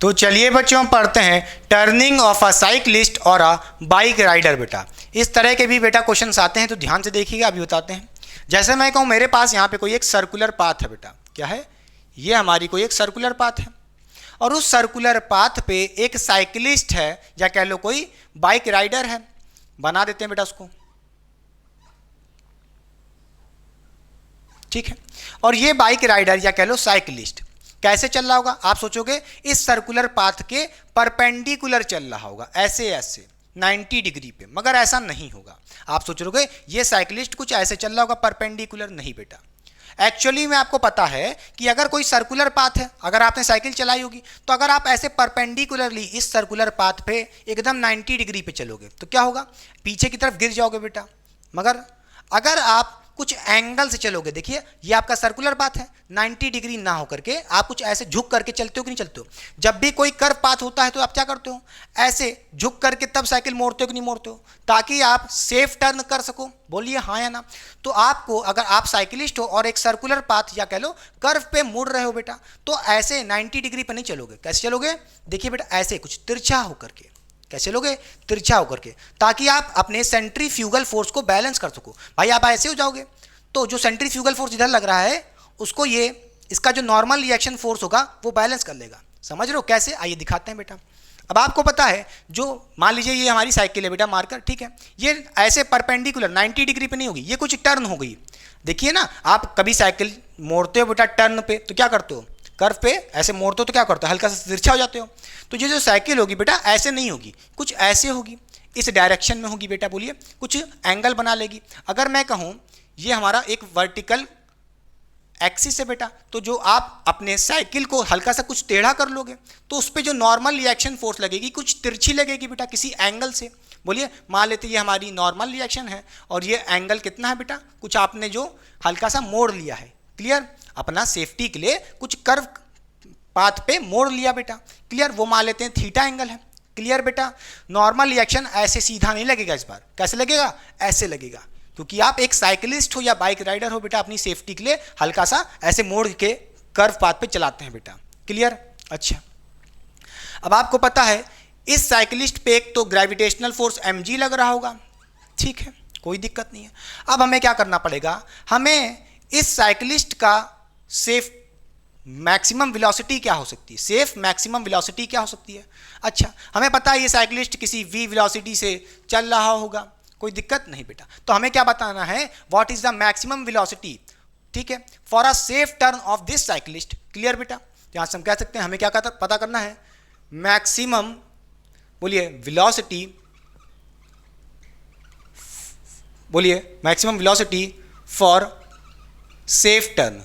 तो चलिए बच्चों पढ़ते हैं टर्निंग ऑफ अ साइक्लिस्ट और अ बाइक राइडर बेटा। इस तरह के भी बेटा क्वेश्चंस आते हैं, तो ध्यान से देखिएगा, अभी बताते हैं। जैसे मैं कहूँ मेरे पास यहाँ पे कोई एक सर्कुलर पाथ है बेटा। क्या है? ये हमारी कोई एक सर्कुलर पाथ है, और उस सर्कुलर पाथ पे एक साइकिलिस्ट है, या कह लो कोई बाइक राइडर है। बना देते हैं बेटा उसको। ठीक है, और ये बाइक राइडर या कह लो साइकिलिस्ट कैसे चल रहा होगा? आप सोचोगे इस सर्कुलर पाथ के परपेंडिकुलर चल रहा होगा, ऐसे ऐसे। 90 डिग्री पे, मगर ऐसा नहीं होगा। आप सोच रहे ये साइकिलिस्ट कुछ ऐसे चल रहा होगा परपेंडिकुलर, नहीं बेटा। एक्चुअली में आपको पता है कि अगर कोई सर्कुलर पाथ है, अगर आपने साइकिल चलाई होगी, तो अगर आप ऐसे परपेंडिकुलरली इस सर्कुलर पाथ पे एकदम 90 डिग्री पे चलोगे तो क्या होगा, पीछे की तरफ गिर जाओगे बेटा। मगर अगर आप कुछ एंगल से चलोगे, देखिए ये आपका सर्कुलर पाथ है, 90 डिग्री ना होकर के आप कुछ ऐसे झुक करके चलते हो कि नहीं चलते हो। जब भी कोई कर्व पाथ होता है तो आप क्या करते हो, ऐसे झुक करके तब साइकिल मोड़ते हो कि नहीं मोड़ते हो, ताकि आप सेफ टर्न कर सको। बोलिए हाँ या ना। तो आपको, अगर आप साइकिलिस्ट हो और एक सर्कुलर पाथ या कह लो कर्व पे मुड़ रहे हो बेटा, तो ऐसे 90 डिग्री पे नहीं चलोगे। कैसे चलोगे, देखिए बेटा ऐसे कुछ तिरछा होकर के। कैसे लोगे, तिरछा होकर के, ताकि आप अपने सेंट्रीफ्यूगल फोर्स को बैलेंस कर सको। भाई आप ऐसे हो जाओगे तो जो सेंट्रीफ्यूगल फोर्स इधर लग रहा है उसको ये इसका जो नॉर्मल रिएक्शन फोर्स होगा वो बैलेंस कर लेगा। समझ रहे हो कैसे, आइए दिखाते हैं बेटा। अब आपको पता है, जो मान लीजिए ये हमारी साइकिल है बेटा मार्कर, ठीक है, ये ऐसे परपेंडिकुलर 90 डिग्री पे नहीं होगी, ये कुछ टर्न हो गई। देखिए ना, आप कभी साइकिल मोड़ते हो बेटा टर्न पे तो क्या करते हो, कर्व पे ऐसे मोड़ते हो तो क्या करते हो, हल्का सा तिरछा हो जाते हो। तो ये जो साइकिल होगी बेटा ऐसे नहीं होगी, कुछ ऐसे होगी, इस डायरेक्शन में होगी बेटा। बोलिए, कुछ एंगल बना लेगी। अगर मैं कहूँ ये हमारा एक वर्टिकल एक्सिस है बेटा, तो जो आप अपने साइकिल को हल्का सा कुछ टेढ़ा कर लोगे तो उस पर जो नॉर्मल रिएक्शन फोर्स लगेगी कुछ तिरछी लगेगी बेटा किसी एंगल से। बोलिए, मान लेते ये हमारी नॉर्मल रिएक्शन है और ये एंगल कितना है बेटा, कुछ आपने जो हल्का सा मोड़ लिया है। क्लियर, अपना सेफ्टी के लिए कुछ कर्व पाथ पे मोड़ लिया बेटा। क्लियर, वो मान लेते हैं थीटा एंगल है। क्लियर बेटा, नॉर्मल रिएक्शन ऐसे सीधा नहीं लगेगा, इस बार कैसे लगेगा, ऐसे लगेगा, क्योंकि आप एक साइकिलिस्ट हो या बाइक राइडर हो बेटा, अपनी सेफ्टी के लिए हल्का सा ऐसे मोड़ के कर्व पाथ पे चलाते हैं बेटा। क्लियर, अच्छा। अब आपको पता है इस साइकिलिस्ट पे एक तो ग्रेविटेशनल फोर्स mg लग रहा होगा, ठीक है, कोई दिक्कत नहीं है। अब हमें क्या करना पड़ेगा, हमें इस साइकिलिस्ट का सेफ मैक्सिमम वेलोसिटी क्या हो सकती है, सेफ मैक्सिमम वेलोसिटी क्या हो सकती है। अच्छा, हमें पता है ये साइकिलिस्ट किसी v वेलोसिटी से चल रहा होगा, कोई दिक्कत नहीं बेटा। तो हमें क्या बताना है, what is the maximum velocity, ठीक है, for a safe turn off this cyclist. Clear बेटा, यहां से हम कह सकते हैं हमें क्या पता करना है, मैक्सिमम, बोलिए वेलोसिटी, बोलिए maximum velocity for safe turn.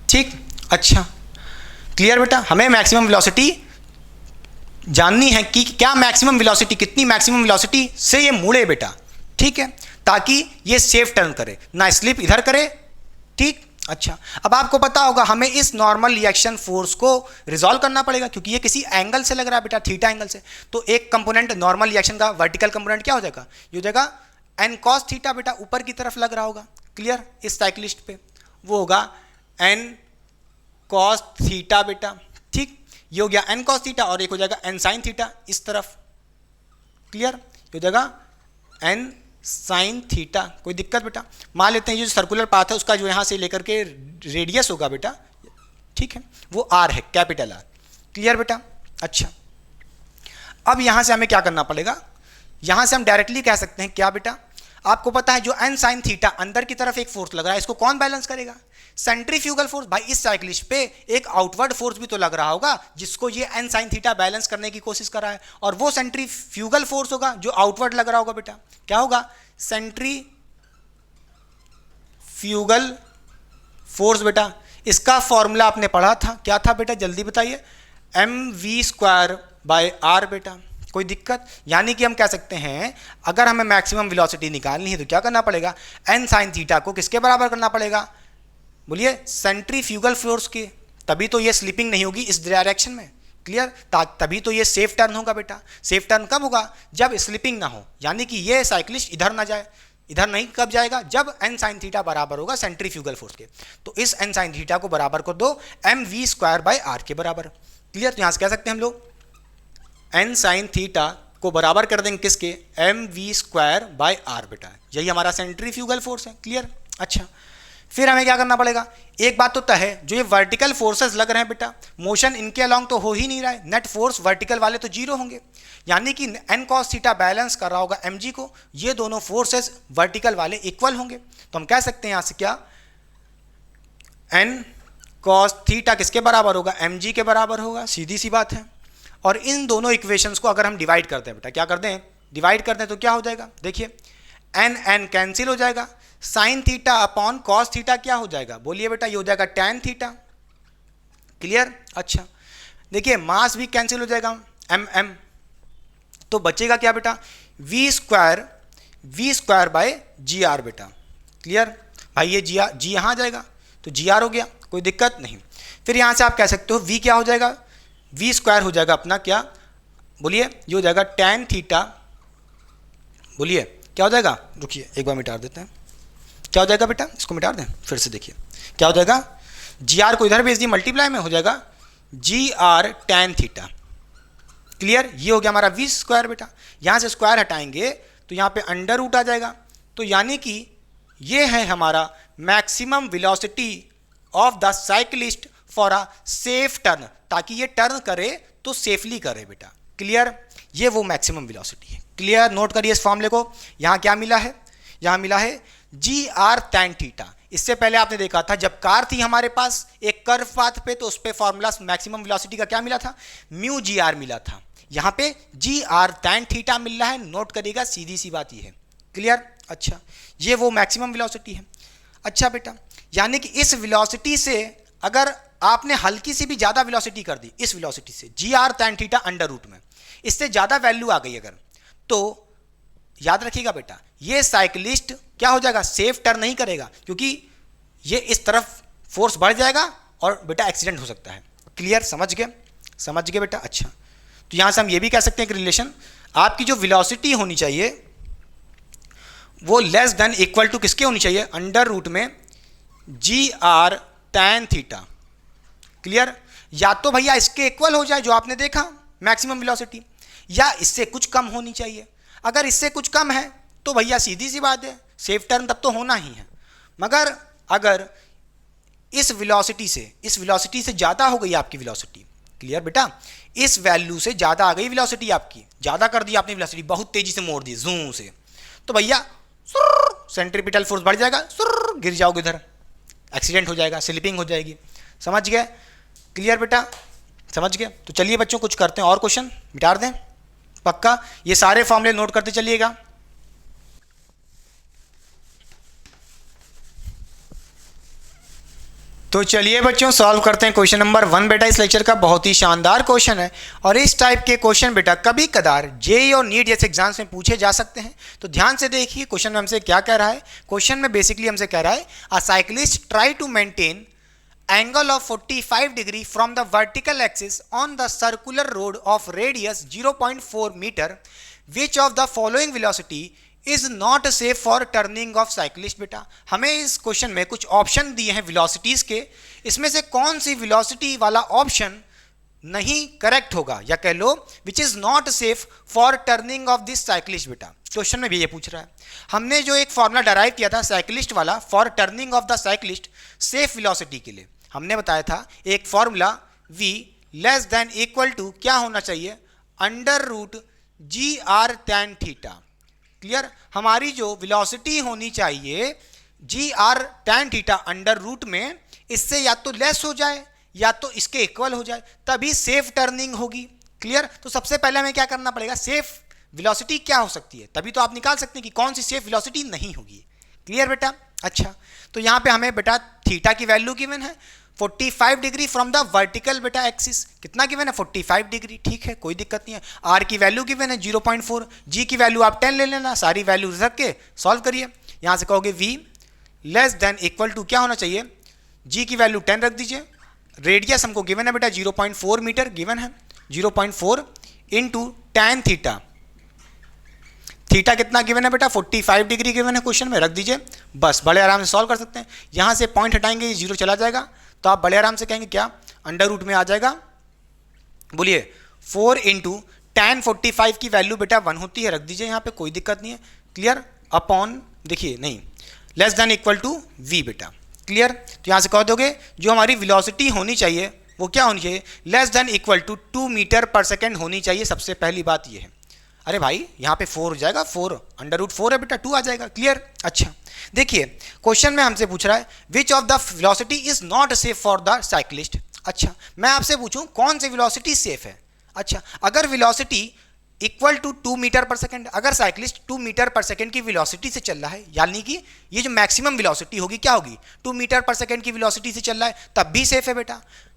ठीक, अच्छा, क्लियर बेटा, हमें मैक्सिमम वेलोसिटी जाननी है कि क्या मैक्सिमम वेलोसिटी, कितनी मैक्सिमम वेलोसिटी से ये मुड़े बेटा, ठीक है, ताकि ये सेफ टर्न करे, ना स्लिप इधर करे। ठीक, अच्छा। अब आपको पता होगा हमें इस नॉर्मल रिएक्शन फोर्स को रिजॉल्व करना पड़ेगा, क्योंकि ये किसी एंगल से लग रहा है बेटा, थीटा एंगल से। तो एक कंपोनेंट नॉर्मल रिएक्शन का वर्टिकल कंपोनेंट क्या हो जाएगा, ये हो जाएगा एन कॉस थीटा बेटा, ऊपर की तरफ लग रहा होगा। क्लियर, इस साइकिलिस्ट पे वो होगा एन कॉस थीटा बेटा। ठीक, ये हो गया एन कॉस थीटा और एक हो जाएगा एन साइन थीटा इस तरफ। क्लियर, ये हो जाएगा एन साइन थीटा, कोई दिक्कत बेटा। मान लेते हैं ये जो सर्कुलर पाथ है उसका जो यहाँ से लेकर के रेडियस होगा बेटा, ठीक है, वो आर है, कैपिटल आर। क्लियर बेटा, अच्छा। अब यहाँ से हमें क्या करना पड़ेगा, यहाँ से हम डायरेक्टली कह सकते हैं क्या बेटा, आपको पता है जो एन साइन थीटा अंदर की तरफ एक फोर्स लग रहा है, इसको कौन बैलेंस करेगा, सेंट्रीफ्यूगल फोर्स। भाई इस साइकिलिस्ट पे एक आउटवर्ड फोर्स भी तो लग रहा होगा जिसको ये एन साइन थीटा बैलेंस करने की कोशिश कर रहा है, और वो सेंट्रीफ्यूगल फोर्स होगा जो आउटवर्ड लग रहा होगा बेटा। क्या होगा, सेंट्रीफ्यूगल फोर्स बेटा। इसका फॉर्मूला आपने पढ़ा था, क्या था बेटा, जल्दी बताइए, mv²/r बेटा। कोई दिक्कत, यानी कि हम कह सकते हैं अगर हमें मैक्सिमम वेलोसिटी निकालनी है तो क्या करना पड़ेगा, एन साइन थीटा को किसके बराबर करना पड़ेगा, बोलिए सेंट्रीफ्यूगल फोर्स के, तभी तो ये स्लिपिंग नहीं होगी इस डायरेक्शन में। क्लियर, तभी तो ये सेफ टर्न होगा बेटा। सेफ टर्न कब होगा, जब स्लिपिंग ना हो, यानी कि ये साइकिलिस्ट इधर ना जाए, इधर नहीं कब जाएगा, जब एन साइन थीटा बराबर होगा सेंट्रीफ्यूगल फोर्स के। तो इस एन साइन थीटा को बराबर कर दो mv²/r के बराबर। क्लियर, तो यहाँ से कह सकते हैं हम लोग एन साइन थीटा को बराबर कर देंगे किसके, mv²/r बेटा, यही हमारा सेंट्रीफ्यूगल फोर्स है। क्लियर, अच्छा। फिर हमें क्या करना पड़ेगा, एक बात तो तय है, जो ये वर्टिकल फोर्सेस लग रहे हैं बेटा, मोशन इनके अलॉन्ग तो हो ही नहीं रहा है, नेट फोर्स वर्टिकल वाले तो जीरो होंगे, यानी कि एन कॉस थीटा बैलेंस कर रहा होगा mg को, ये दोनों फोर्सेस वर्टिकल वाले इक्वल होंगे। तो हम कह सकते हैं यहाँ से क्या, एन कॉस थीटा किसके बराबर होगा, mg के बराबर होगा, सीधी सी बात है। और इन दोनों इक्वेशंस को अगर हम डिवाइड करते हैं बेटा, क्या करते हैं, डिवाइड करते हैं, तो क्या हो जाएगा, देखिए n कैंसिल हो जाएगा, sine theta upon cos theta क्या हो जाएगा, बोलिए बेटा, ये हो जाएगा टैन थीटा। क्लियर। अच्छा देखिए मास भी कैंसिल हो जाएगा, m तो बचेगा क्या बेटा, v square by g r बेटा। क्लियर भाई, ये जी यहाँ आ जाएगा तो जी आर हो गया, कोई दिक्कत नहीं। फिर यहाँ से आप कह सकते हो v क्या हो जाएगा, v स्क्वायर हो जाएगा अपना क्या, बोलिए, ये हो जाएगा टैन थीटा, बोलिए क्या हो जाएगा, रुकिए एक बार मिटा देते हैं, क्या हो जाएगा बेटा, इसको मिटा दें, फिर से देखिए क्या हो जाएगा, जी आर को इधर भेज दिए, मल्टीप्लाई में हो जाएगा g r tan theta. Clear, ये हो गया हमारा v स्क्वायर बेटा। यहाँ से स्क्वायर हटाएंगे तो यहाँ पे अंडर रूट आ जाएगा, तो यानी कि ये है हमारा maximum velocity of the cyclist for a safe turn, ताकि ये टर्न करे तो सेफली करे बेटा। क्लियर, ये वो मैक्सिमम वेलोसिटी है। क्लियर, नोट करिए इस फॉर्मूले को। यहाँ क्या मिला है, यहाँ मिला है जी आर टैन थीटा। इससे पहले आपने देखा था जब कार थी हमारे पास एक कर्व पाथ पे, तो उस पे फॉर्मूला मैक्सिमम वेलोसिटी का क्या मिला था, म्यू जी आर मिला था। यहाँ पे जी आर टैन थीटा मिल रहा है, नोट करिएगा, सीधी सी बात ये है। क्लियर। अच्छा, ये वो मैक्सिमम वेलोसिटी है। अच्छा बेटा, यानी कि इस वेलोसिटी से अगर आपने हल्की सी भी ज़्यादा वेलोसिटी कर दी, इस वेलोसिटी से g r tan theta under root में, इससे ज़्यादा वैल्यू आ गई अगर, तो याद रखिएगा बेटा, ये साइकिलिस्ट क्या हो जाएगा, सेफ टर्न नहीं करेगा, क्योंकि ये इस तरफ फोर्स बढ़ जाएगा और बेटा एक्सीडेंट हो सकता है। क्लियर, समझ गए, समझ गए बेटा। अच्छा, तो यहाँ से हम ये भी कह सकते हैं कि रिलेशन, आपकी जो वेलोसिटी होनी चाहिए वो लेस देन इक्वल टू किसके होनी चाहिए, अंडर रूट में g r tan theta. Clear, या तो भैया इसके इक्वल हो जाए जो आपने देखा मैक्सिमम वेलोसिटी, या इससे कुछ कम होनी चाहिए। अगर इससे कुछ कम है तो भैया सीधी सी बात है, सेफ टर्न तब तो होना ही है। मगर अगर इस वेलोसिटी से ज़्यादा हो गई आपकी वेलोसिटी, क्लियर बेटा, इस वैल्यू से ज़्यादा आ गई वेलोसिटी आपकी, ज़्यादा कर दी आपने वेलोसिटी, बहुत तेज़ी से मोड़ दी जूम से, तो भैया सेंट्रीपिटल फोर्स बढ़ जाएगा, गिर जाओगे इधर, एक्सीडेंट हो जाएगा, स्लिपिंग हो जाएगी। समझ गए। क्लियर बेटा, समझ गए। तो चलिए बच्चों कुछ करते हैं और क्वेश्चन, मिटा दें पक्का, ये सारे फॉर्मूले नोट करते चलिएगा। तो चलिए बच्चों सॉल्व करते हैं क्वेश्चन नंबर 1 बेटा। इस लेक्चर का बहुत ही शानदार क्वेश्चन है, और इस टाइप के क्वेश्चन बेटा कभी कदार जेईई और नीट जैसे एग्जाम्स में पूछे जा सकते हैं। तो ध्यान से देखिए क्वेश्चन में हमसे क्या कह रहा है। क्वेश्चन में बेसिकली हमसे कह रहा है, a cyclist try to maintain angle of 45 degree from the vertical axis on the circular road of radius 0.4 meter, which of the following velocity is not safe for turning of cyclist। बेटा हमें इस question में कुछ option दिए हैं velocities के, इसमें से कौन सी वेलोसिटी वाला ऑप्शन नहीं करेक्ट होगा, या कह लो which is not safe for turning of this cyclist. बेटा क्वेश्चन में भी ये पूछ रहा है। हमने जो एक फॉर्मूला डराइव किया था साइक्लिस्ट वाला for turning of the cyclist safe velocity के लिए, हमने बताया था एक formula v less than equal to क्या होना चाहिए, under root g r tan theta. Clear, हमारी जो वेलोसिटी होनी चाहिए g r tan theta under root में, इससे या तो लेस हो जाए या तो इसके इक्वल हो जाए, तभी सेफ टर्निंग होगी। क्लियर, तो सबसे पहले हमें क्या करना पड़ेगा, सेफ वेलोसिटी क्या हो सकती है, तभी तो आप निकाल सकते हैं कि कौन सी सेफ वेलोसिटी नहीं होगी। क्लियर बेटा। अच्छा, तो यहाँ पे हमें बेटा थीटा की वैल्यू गिवन है 45 डिग्री फ्रॉम द वर्टिकल बेटा एक्सिस, कितना गिवन है 45 डिग्री, ठीक है कोई दिक्कत नहीं है। आर की वैल्यू गिवन है 0.4, जी की वैल्यू आप 10 ले लेना, सारी वैल्यू रख के सॉल्व करिए। यहाँ से कहोगे v less than equal to क्या होना चाहिए, जी की वैल्यू 10 रख दीजिए, रेडियस हमको गिवन है बेटा 0.4 मीटर गिवन है, 0.4 इंटू टैन थीटा, थीटा कितना गिवन है बेटा 45 डिग्री गिवन है क्वेश्चन में, रख दीजिए, बस बड़े आराम से सॉल्व कर सकते हैं। यहाँ से पॉइंट हटाएंगे, जीरो चला जाएगा, तो आप बड़े आराम से कहेंगे क्या, अंडर रूट में आ जाएगा, बोलिए 4 इंटू टैन 45 की वैल्यू बेटा 1 होती है, रख दीजिए यहाँ पे, कोई दिक्कत नहीं है। क्लियर, अपॉन देखिए नहीं less than equal to v बेटा। क्लियर, तो यहाँ से कह दोगे जो हमारी वेलोसिटी होनी चाहिए वो क्या होनी चाहिए, less than equal to 2 metre per second होनी चाहिए, सबसे पहली बात ये है। अरे भाई यहाँ पे 4 हो जाएगा, 4 √4 है बेटा, 2 आ जाएगा। क्लियर? अच्छा देखिए क्वेश्चन में हमसे पूछ रहा है which of the velocity is not safe for the cyclist. अच्छा मैं आपसे पूछूं कौन सी वेलोसिटी सेफ है। अच्छा अगर velocity equal to 2 metre per second, अगर साइक्लिस्ट 2 मीटर पर सेकंड की वेलोसिटी से चल रहा है, यानी कि ये जो मैक्सिमम वेलोसिटी होगी क्या होगी, 2 मीटर पर सेकंड की वेलोसिटी से चल रहा है, तब भी सेफ है बेटा।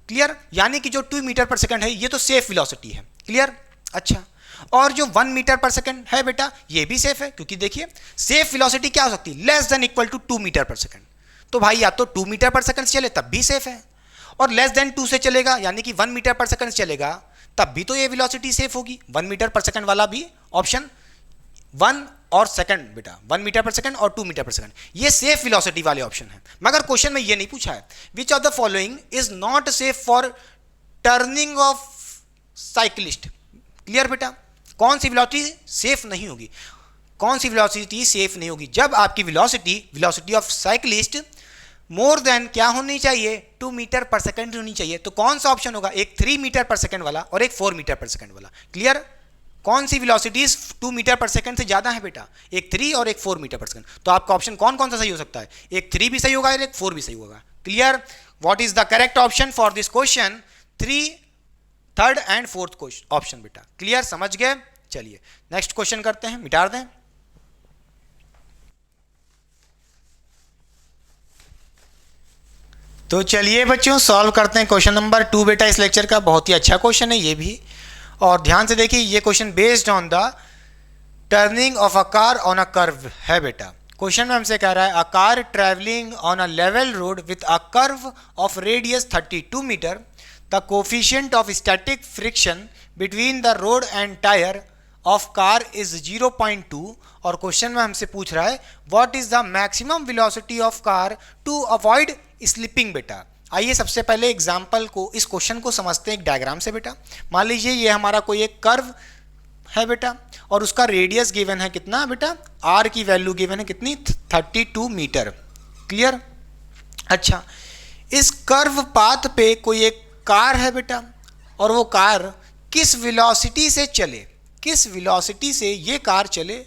क्लियर? यानी कि जो 2 मीटर पर सेकंड है ये तो सेफ वेलोसिटी है। क्लियर? अच्छा और जो 1 मीटर पर सेकंड है बेटा ये भी सेफ है, क्योंकि देखिए सेफ वेलोसिटी क्या हो सकती है, less than equal to 2 metre per second. तो भाई या तो 2 मीटर पर सेकंड से चले तब भी सेफ है, और लेस देन 2 से चलेगा यानी कि 1 मीटर पर सेकंड चलेगा तब भी तो ये वेलोसिटी सेफ होगी। 1 मीटर पर सेकंड वाला भी ऑप्शन 1 और सेकंड बेटा, 1 मीटर पर सेकंड और 2 मीटर पर सेकंड, ये सेफ वेलोसिटी वाले ऑप्शन है। मगर क्वेश्चन में ये नहीं पूछा है which of the following is not safe for turning of cyclist. Clear बेटा? कौन सी वेलोसिटी सेफ नहीं होगी, कौन सी वेलोसिटी सेफ नहीं होगी, जब आपकी velocity of cyclist more than क्या होनी चाहिए, 2 मीटर पर सेकंड होनी चाहिए। तो कौन सा ऑप्शन होगा, एक 3 मीटर पर सेकंड वाला और एक 4 मीटर पर सेकंड वाला। क्लियर? कौन सी वेलोसिटीज 2 मीटर पर सेकंड से ज्यादा है बेटा, एक 3 और एक 4 मीटर पर सेकंड। तो आपका ऑप्शन कौन कौन सा सही हो सकता है, एक 3 भी सही होगा और एक 4 भी सही होगा। Clear? What is the correct option for this question, 3, 3rd and 4th option बेटा। क्लियर? समझ गए? चलिए नेक्स्ट क्वेश्चन करते हैं, मिटा दें। तो चलिए बच्चों सॉल्व करते हैं क्वेश्चन नंबर 2 बेटा इस लेक्चर का। बहुत ही अच्छा क्वेश्चन है ये भी, और ध्यान से देखिए ये question based on the turning of a car on a curve है बेटा। क्वेश्चन में हमसे कह रहा है a car travelling on a level road with a curve of radius 32 metre, the coefficient of static friction between the road and tyre of car is 0.2, और question में हमसे पूछ रहा है what is the maximum velocity of car to avoid slipping बेटा। आइए सबसे पहले एग्जाम्पल को, इस क्वेश्चन को समझते हैं एक डायग्राम से बेटा। मान लीजिए ये हमारा कोई एक कर्व है बेटा, और उसका रेडियस गिवन है कितना बेटा, आर की वैल्यू गिवन है कितनी, 32 मीटर। क्लियर? अच्छा इस कर्व पाथ पे कोई एक कार है बेटा, और वो कार किस वेलोसिटी से चले, किस वेलोसिटी से ये कार चले,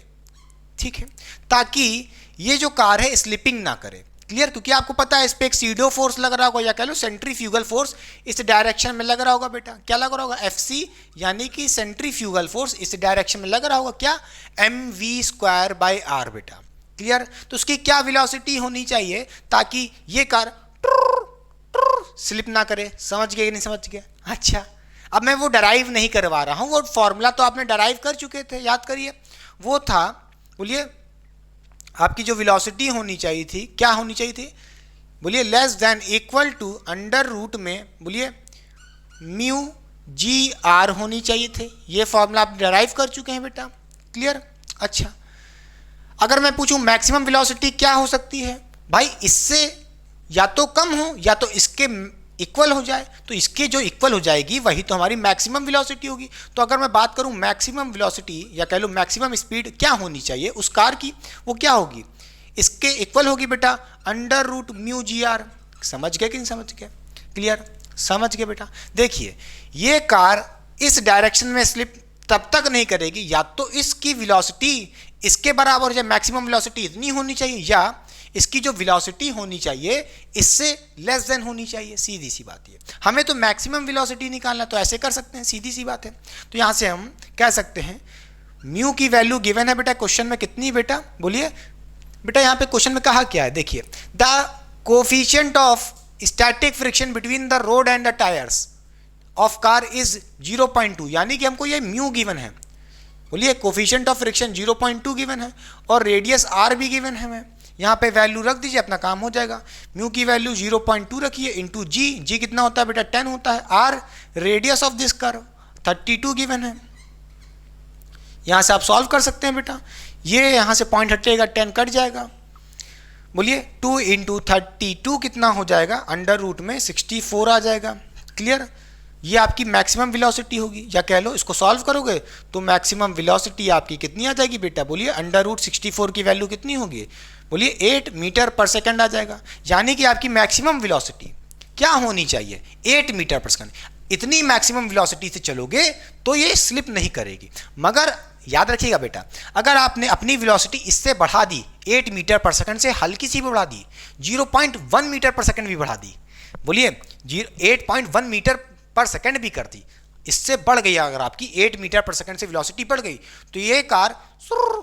ठीक है, ताकि ये जो कार है स्लिपिंग ना करे। क्लियर? क्योंकि आपको पता है इस पे एक सीडो फोर्स लग रहा होगा, या कह लो सेंट्रीफ्यूगल फोर्स इस डायरेक्शन में लग रहा होगा बेटा। क्या लग रहा होगा, FC, यानी कि सेंट्रीफ्यूगल फोर्स इस डायरेक्शन में लग रहा होगा, क्या, mv²/r बेटा। क्लियर? तो उसकी क्या वेलोसिटी होनी चाहिए ताकि ये कार स्लिप ना करे। समझ गए कि नहीं समझ गए? अच्छा अब मैं वो डराइव नहीं करवा रहा हूँ, वो फॉर्मूला तो आपने डराइव कर चुके थे, याद करिए। वो था, बोलिए, आपकी जो वेलोसिटी होनी चाहिए थी, क्या होनी चाहिए थी, बोलिए, less than equal to under root में, बोलिए, μ/g/r होनी चाहिए थे। ये फॉर्मूला आप डराइव कर चुके हैं बेटा। क्लियर? अच्छा अगर मैं पूछूं मैक्सिमम वेलोसिटी क्या हो सकती है, भाई इससे या तो कम हो या तो इसके इक्वल हो जाए, तो इसके जो इक्वल हो जाएगी वही तो हमारी मैक्सिमम वेलोसिटी होगी। तो अगर मैं बात करूं मैक्सिमम वेलोसिटी या कह लो मैक्सिमम स्पीड क्या होनी चाहिए उस कार की, वो क्या होगी, इसके इक्वल होगी बेटा अंडर रूट μ/g/r। समझ गए कि नहीं समझ गए? क्लियर? समझ गए बेटा। देखिए ये कार इस डायरेक्शन में स्लिप तब तक नहीं करेगी या तो इसकी वेलोसिटी इसके बराबर हो जाए, मैक्सिमम वेलोसिटी इतनी होनी चाहिए, या इसकी जो वेलोसिटी होनी चाहिए इससे लेस देन होनी चाहिए। सीधी सी बात है, हमें तो मैक्सिमम वेलोसिटी निकालना, तो ऐसे कर सकते हैं, सीधी सी बात है। तो यहां से हम कह सकते हैं म्यू की वैल्यू गिवन है बेटा क्वेश्चन में कितनी बेटा, बोलिए बेटा। यहां पे क्वेश्चन में कहा क्या है, देखिए, the coefficient of static friction between the road and the tyres of car is 0.2, यानी कि हमको ये म्यू गिवन है, बोलिए, कोफिशिएंट ऑफ फ्रिक्शन 0.2 गिवन है, और रेडियस r भी गिवन है। मैं यहाँ पे वैल्यू रख दीजिए, अपना काम हो जाएगा। म्यू की वैल्यू 0.2 रखिए इंटू जी कितना होता है बेटा, 10 होता है। R radius of this curve 32 given है। यहाँ से आप सॉल्व कर सकते हैं बेटा, ये यहाँ से पॉइंट हटेगा, 10 कट जाएगा, बोलिए 2 इंटू 32 कितना हो जाएगा, अंडर रूट में 64 आ जाएगा। क्लियर? ये आपकी मैक्सिमम वेलोसिटी होगी, या कह लो इसको सॉल्व करोगे तो मैक्सिमम वेलोसिटी आपकी कितनी आ जाएगी बेटा, बोलिए अंडर रूट 64 की वैल्यू कितनी होगी, बोलिए 8 मीटर पर सेकंड आ जाएगा। यानी कि आपकी मैक्सिमम वेलोसिटी क्या होनी चाहिए, 8 मीटर पर सेकंड। इतनी मैक्सिमम वेलोसिटी से चलोगे तो ये स्लिप नहीं करेगी। मगर याद रखिएगा बेटा, अगर आपने अपनी वेलोसिटी इससे बढ़ा दी 8 मीटर पर सेकंड से हल्की सी भी बढ़ा दी, 0.1 मीटर पर सेकंड भी बढ़ा दी, बोलिए 8.1 मीटर पर सेकंड भी कर दी, इससे बढ़ गई अगर आपकी 8 मीटर पर सेकंड से वेलोसिटी बढ़ गई तो ये कार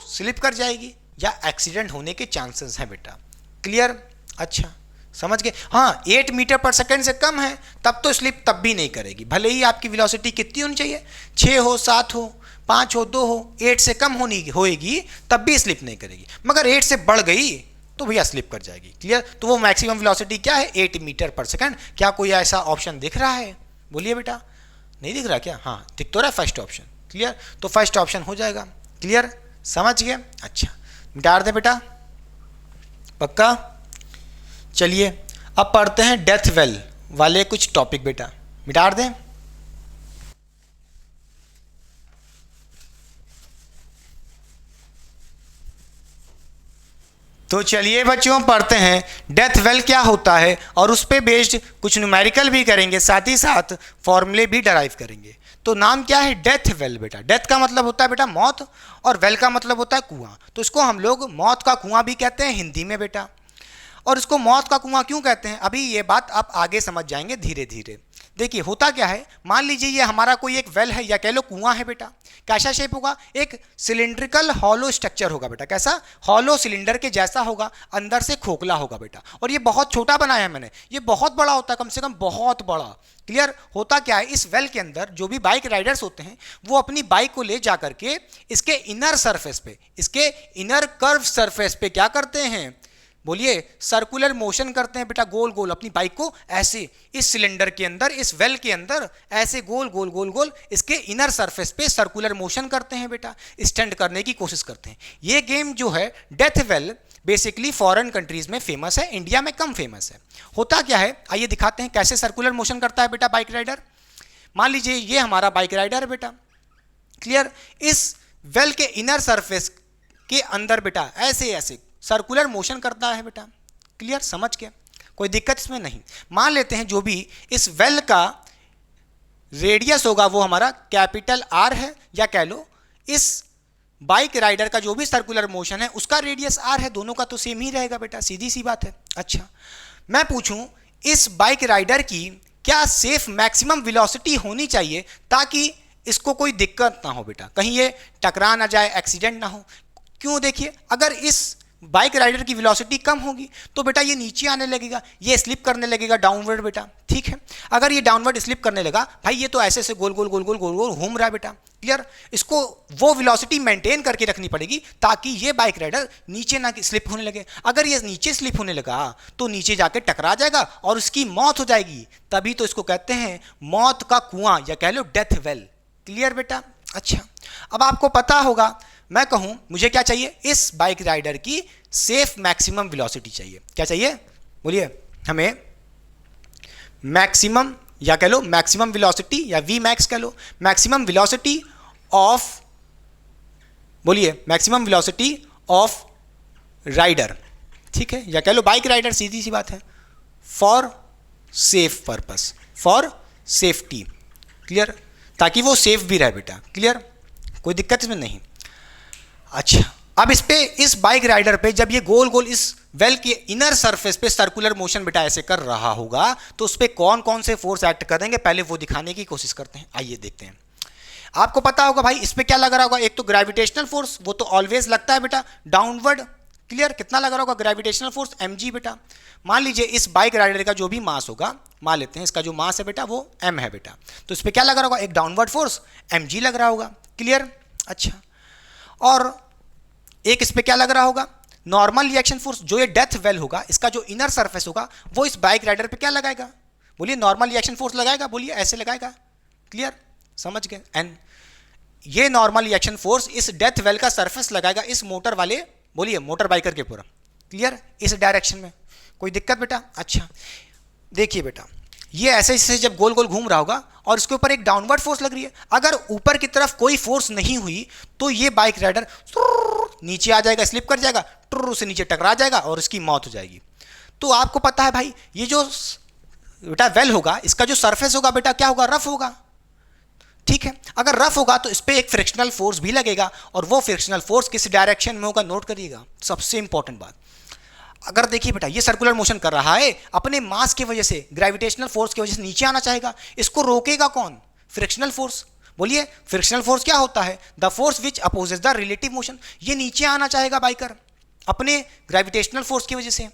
स्लिप कर जाएगी या एक्सीडेंट होने के चांसेस हैं बेटा। क्लियर? अच्छा समझ गए? हाँ, 8 मीटर पर सेकंड से कम है तब तो स्लिप तब भी नहीं करेगी, भले ही आपकी वेलोसिटी कितनी होनी चाहिए, 6 हो, 7 हो, 5 हो, 2 हो, 8 से कम होएगी तब भी स्लिप नहीं करेगी, मगर 8 से बढ़ गई तो भैया स्लिप कर जाएगी। क्लियर? तो वो मैक्सिमम वेलोसिटी क्या है? 8 मीटर पर सेकंड। क्या कोई ऐसा ऑप्शन दिख रहा है? बोलिए बेटा, नहीं दिख रहा क्या? हाँ दिख तो रहा है, फर्स्ट ऑप्शन। क्लियर? तो फर्स्ट ऑप्शन हो जाएगा। क्लियर? समझ गए? अच्छा मिटा दे बेटा, पक्का? चलिए अब पढ़ते हैं डेथ वेल वाले कुछ टॉपिक बेटा, मिटा दें। तो चलिए बच्चों पढ़ते हैं डेथ वेल क्या होता है और उस पे बेस्ड कुछ न्यूमेरिकल भी करेंगे, साथ ही साथ फॉर्मूले भी डराइव करेंगे। तो नाम क्या है? डेथ वेल बेटा। डेथ का मतलब होता है बेटा मौत और वेल का मतलब होता है कुआं, तो इसको हम लोग मौत का कुआं भी कहते हैं हिंदी में बेटा। और इसको मौत का कुआं क्यों कहते हैं, अभी ये बात आप आगे समझ जाएंगे धीरे धीरे। देखिए होता क्या है, मान लीजिए ये हमारा कोई एक वेल है या कह लो कुआं है बेटा, कैसा शेप होगा? एक सिलिंड्रिकल हॉलो स्ट्रक्चर होगा बेटा। कैसा? हॉलो सिलेंडर के जैसा होगा, अंदर से खोखला होगा बेटा। और ये बहुत छोटा बनाया है मैंने, ये बहुत बड़ा होता है, कम से कम बहुत बड़ा। क्लियर? होता क्या है, इस वेल के अंदर जो भी बाइक राइडर्स होते हैं वो अपनी बाइक को ले जा करके इसके इनर सरफेस पे, इसके इनर कर्व सरफेस पे क्या करते हैं? बोलिए सर्कुलर मोशन करते हैं बेटा, गोल गोल अपनी बाइक को ऐसे इस सिलेंडर के अंदर, इस वेल के अंदर ऐसे गोल गोल गोल गोल इसके इनर सरफेस पे सर्कुलर मोशन करते हैं बेटा, स्टंट करने की कोशिश करते हैं। ये गेम जो है death well basically foreign countries में फेमस है, इंडिया में कम फेमस है। होता क्या है, आइए दिखाते हैं कैसे सर्कुलर मोशन करता है बेटा बाइक राइडर। मान लीजिए ये हमारा बाइक राइडर है बेटा। क्लियर? इस वेल के इनर सरफेस के अंदर बेटा ऐसे ऐसे सर्कुलर मोशन करता है बेटा। क्लियर? समझ के कोई दिक्कत इसमें नहीं। मान लेते हैं जो भी इस वेल का रेडियस होगा वो हमारा कैपिटल आर है, या कह लो इस बाइक राइडर का जो भी सर्कुलर मोशन है उसका रेडियस आर है, दोनों का तो सेम ही रहेगा बेटा, सीधी सी बात है। अच्छा मैं पूछूं इस बाइक राइडर की क्या सेफ मैक्सिमम वेलोसिटी होनी चाहिए ताकि इसको कोई दिक्कत ना हो बेटा, कहीं ये टकरा ना जाए, एक्सीडेंट ना हो। क्यों? देखिए अगर इस बाइक राइडर की वेलोसिटी कम होगी तो बेटा ये नीचे आने लगेगा, ये स्लिप करने लगेगा डाउनवर्ड बेटा। ठीक है? अगर ये डाउनवर्ड स्लिप करने लगा, भाई ये तो ऐसे से गोल गोल गोल गोल गोल गोल घूम रहा है बेटा। क्लियर? इसको वो वेलोसिटी मेंटेन करके रखनी पड़ेगी ताकि ये बाइक राइडर नीचे ना स्लिप होने लगे। अगर ये नीचे स्लिप होने लगा तो नीचे जाके टकरा जाएगा और उसकी मौत हो जाएगी, तभी तो इसको कहते हैं मौत का कुआं या कह लो डेथ वेल। क्लियर बेटा? अच्छा अब आपको पता होगा, मैं कहूं मुझे क्या चाहिए, इस बाइक राइडर की सेफ मैक्सिमम वेलोसिटी चाहिए। क्या चाहिए? बोलिए, हमें मैक्सिमम या कह लो मैक्सिमम वेलोसिटी या वी मैक्स कह लो, मैक्सिमम वेलोसिटी ऑफ, बोलिए मैक्सिमम वेलोसिटी ऑफ राइडर। ठीक है? या कह लो बाइक राइडर, सीधी सी बात है, for safe purpose, for safety. Clear? ताकि वो सेफ भी रहे बेटा। क्लियर? कोई दिक्कत इसमें नहीं। अच्छा अब इस पे, इस बाइक राइडर पे जब ये गोल गोल इस वेल के इनर सरफेस पे सर्कुलर मोशन बेटा ऐसे कर रहा होगा तो उस पे कौन कौन से फोर्स एक्ट करेंगे पहले वो दिखाने की कोशिश करते हैं। आइए देखते हैं। आपको पता होगा भाई इस पे क्या लग रहा होगा, एक तो ग्रेविटेशनल फोर्स, वो तो ऑलवेज लगता है बेटा डाउनवर्ड। क्लियर? कितना लग रहा होगा ग्रेविटेशनल फोर्स? mg बेटा। मान लीजिए इस बाइक राइडर का जो भी मास होगा, मान लेते हैं इसका जो मास है बेटा वो m है बेटा, तो इस पे क्या लग रहा होगा, एक डाउनवर्ड फोर्स mg लग रहा होगा। क्लियर? अच्छा और एक इस पे क्या लग रहा होगा, नॉर्मल रिएक्शन फोर्स। जो ये डेथ वेल होगा इसका जो इनर सरफेस होगा वो इस बाइक राइडर पे क्या लगाएगा, बोलिए नॉर्मल रिएक्शन फोर्स लगाएगा, बोलिए ऐसे लगाएगा। क्लियर? समझ गए? एंड ये नॉर्मल रिएक्शन फोर्स इस डेथ वेल का सरफेस लगाएगा इस मोटर वाले, बोलिए मोटर बाइकर के पूरा। क्लियर? इस डायरेक्शन में। कोई दिक्कत बेटा? अच्छा देखिए बेटा ये ऐसे ऐसे जब गोल गोल घूम रहा होगा और इसके ऊपर एक डाउनवर्ड फोर्स लग रही है, अगर ऊपर की तरफ कोई फोर्स नहीं हुई तो ये बाइक राइडर नीचे आ जाएगा, स्लिप कर जाएगा, टुर्र से नीचे टकरा जाएगा और इसकी मौत हो जाएगी। तो आपको पता है भाई ये जो बेटा वेल होगा इसका जो सरफेस होगा बेटा क्या होगा, रफ होगा। ठीक है। अगर रफ होगा तो इस पर एक फ्रिक्शनल फोर्स भी लगेगा, और वो फ्रिक्शनल फोर्स किस डायरेक्शन में होगा नोट करिएगा, सबसे इंपॉर्टेंट बात। अगर देखिए बेटा ये सर्कुलर मोशन कर रहा है, अपने मास की वजह से, ग्रेविटेशनल फोर्स की वजह से नीचे आना चाहेगा, इसको रोकेगा कौन? Frictional force. बोलिए फ्रिक्शनल फोर्स क्या होता है? The force which opposes the relative motion. ये नीचे आना चाहेगा बाइकर अपने ग्रेविटेशनल फोर्स की वजह से,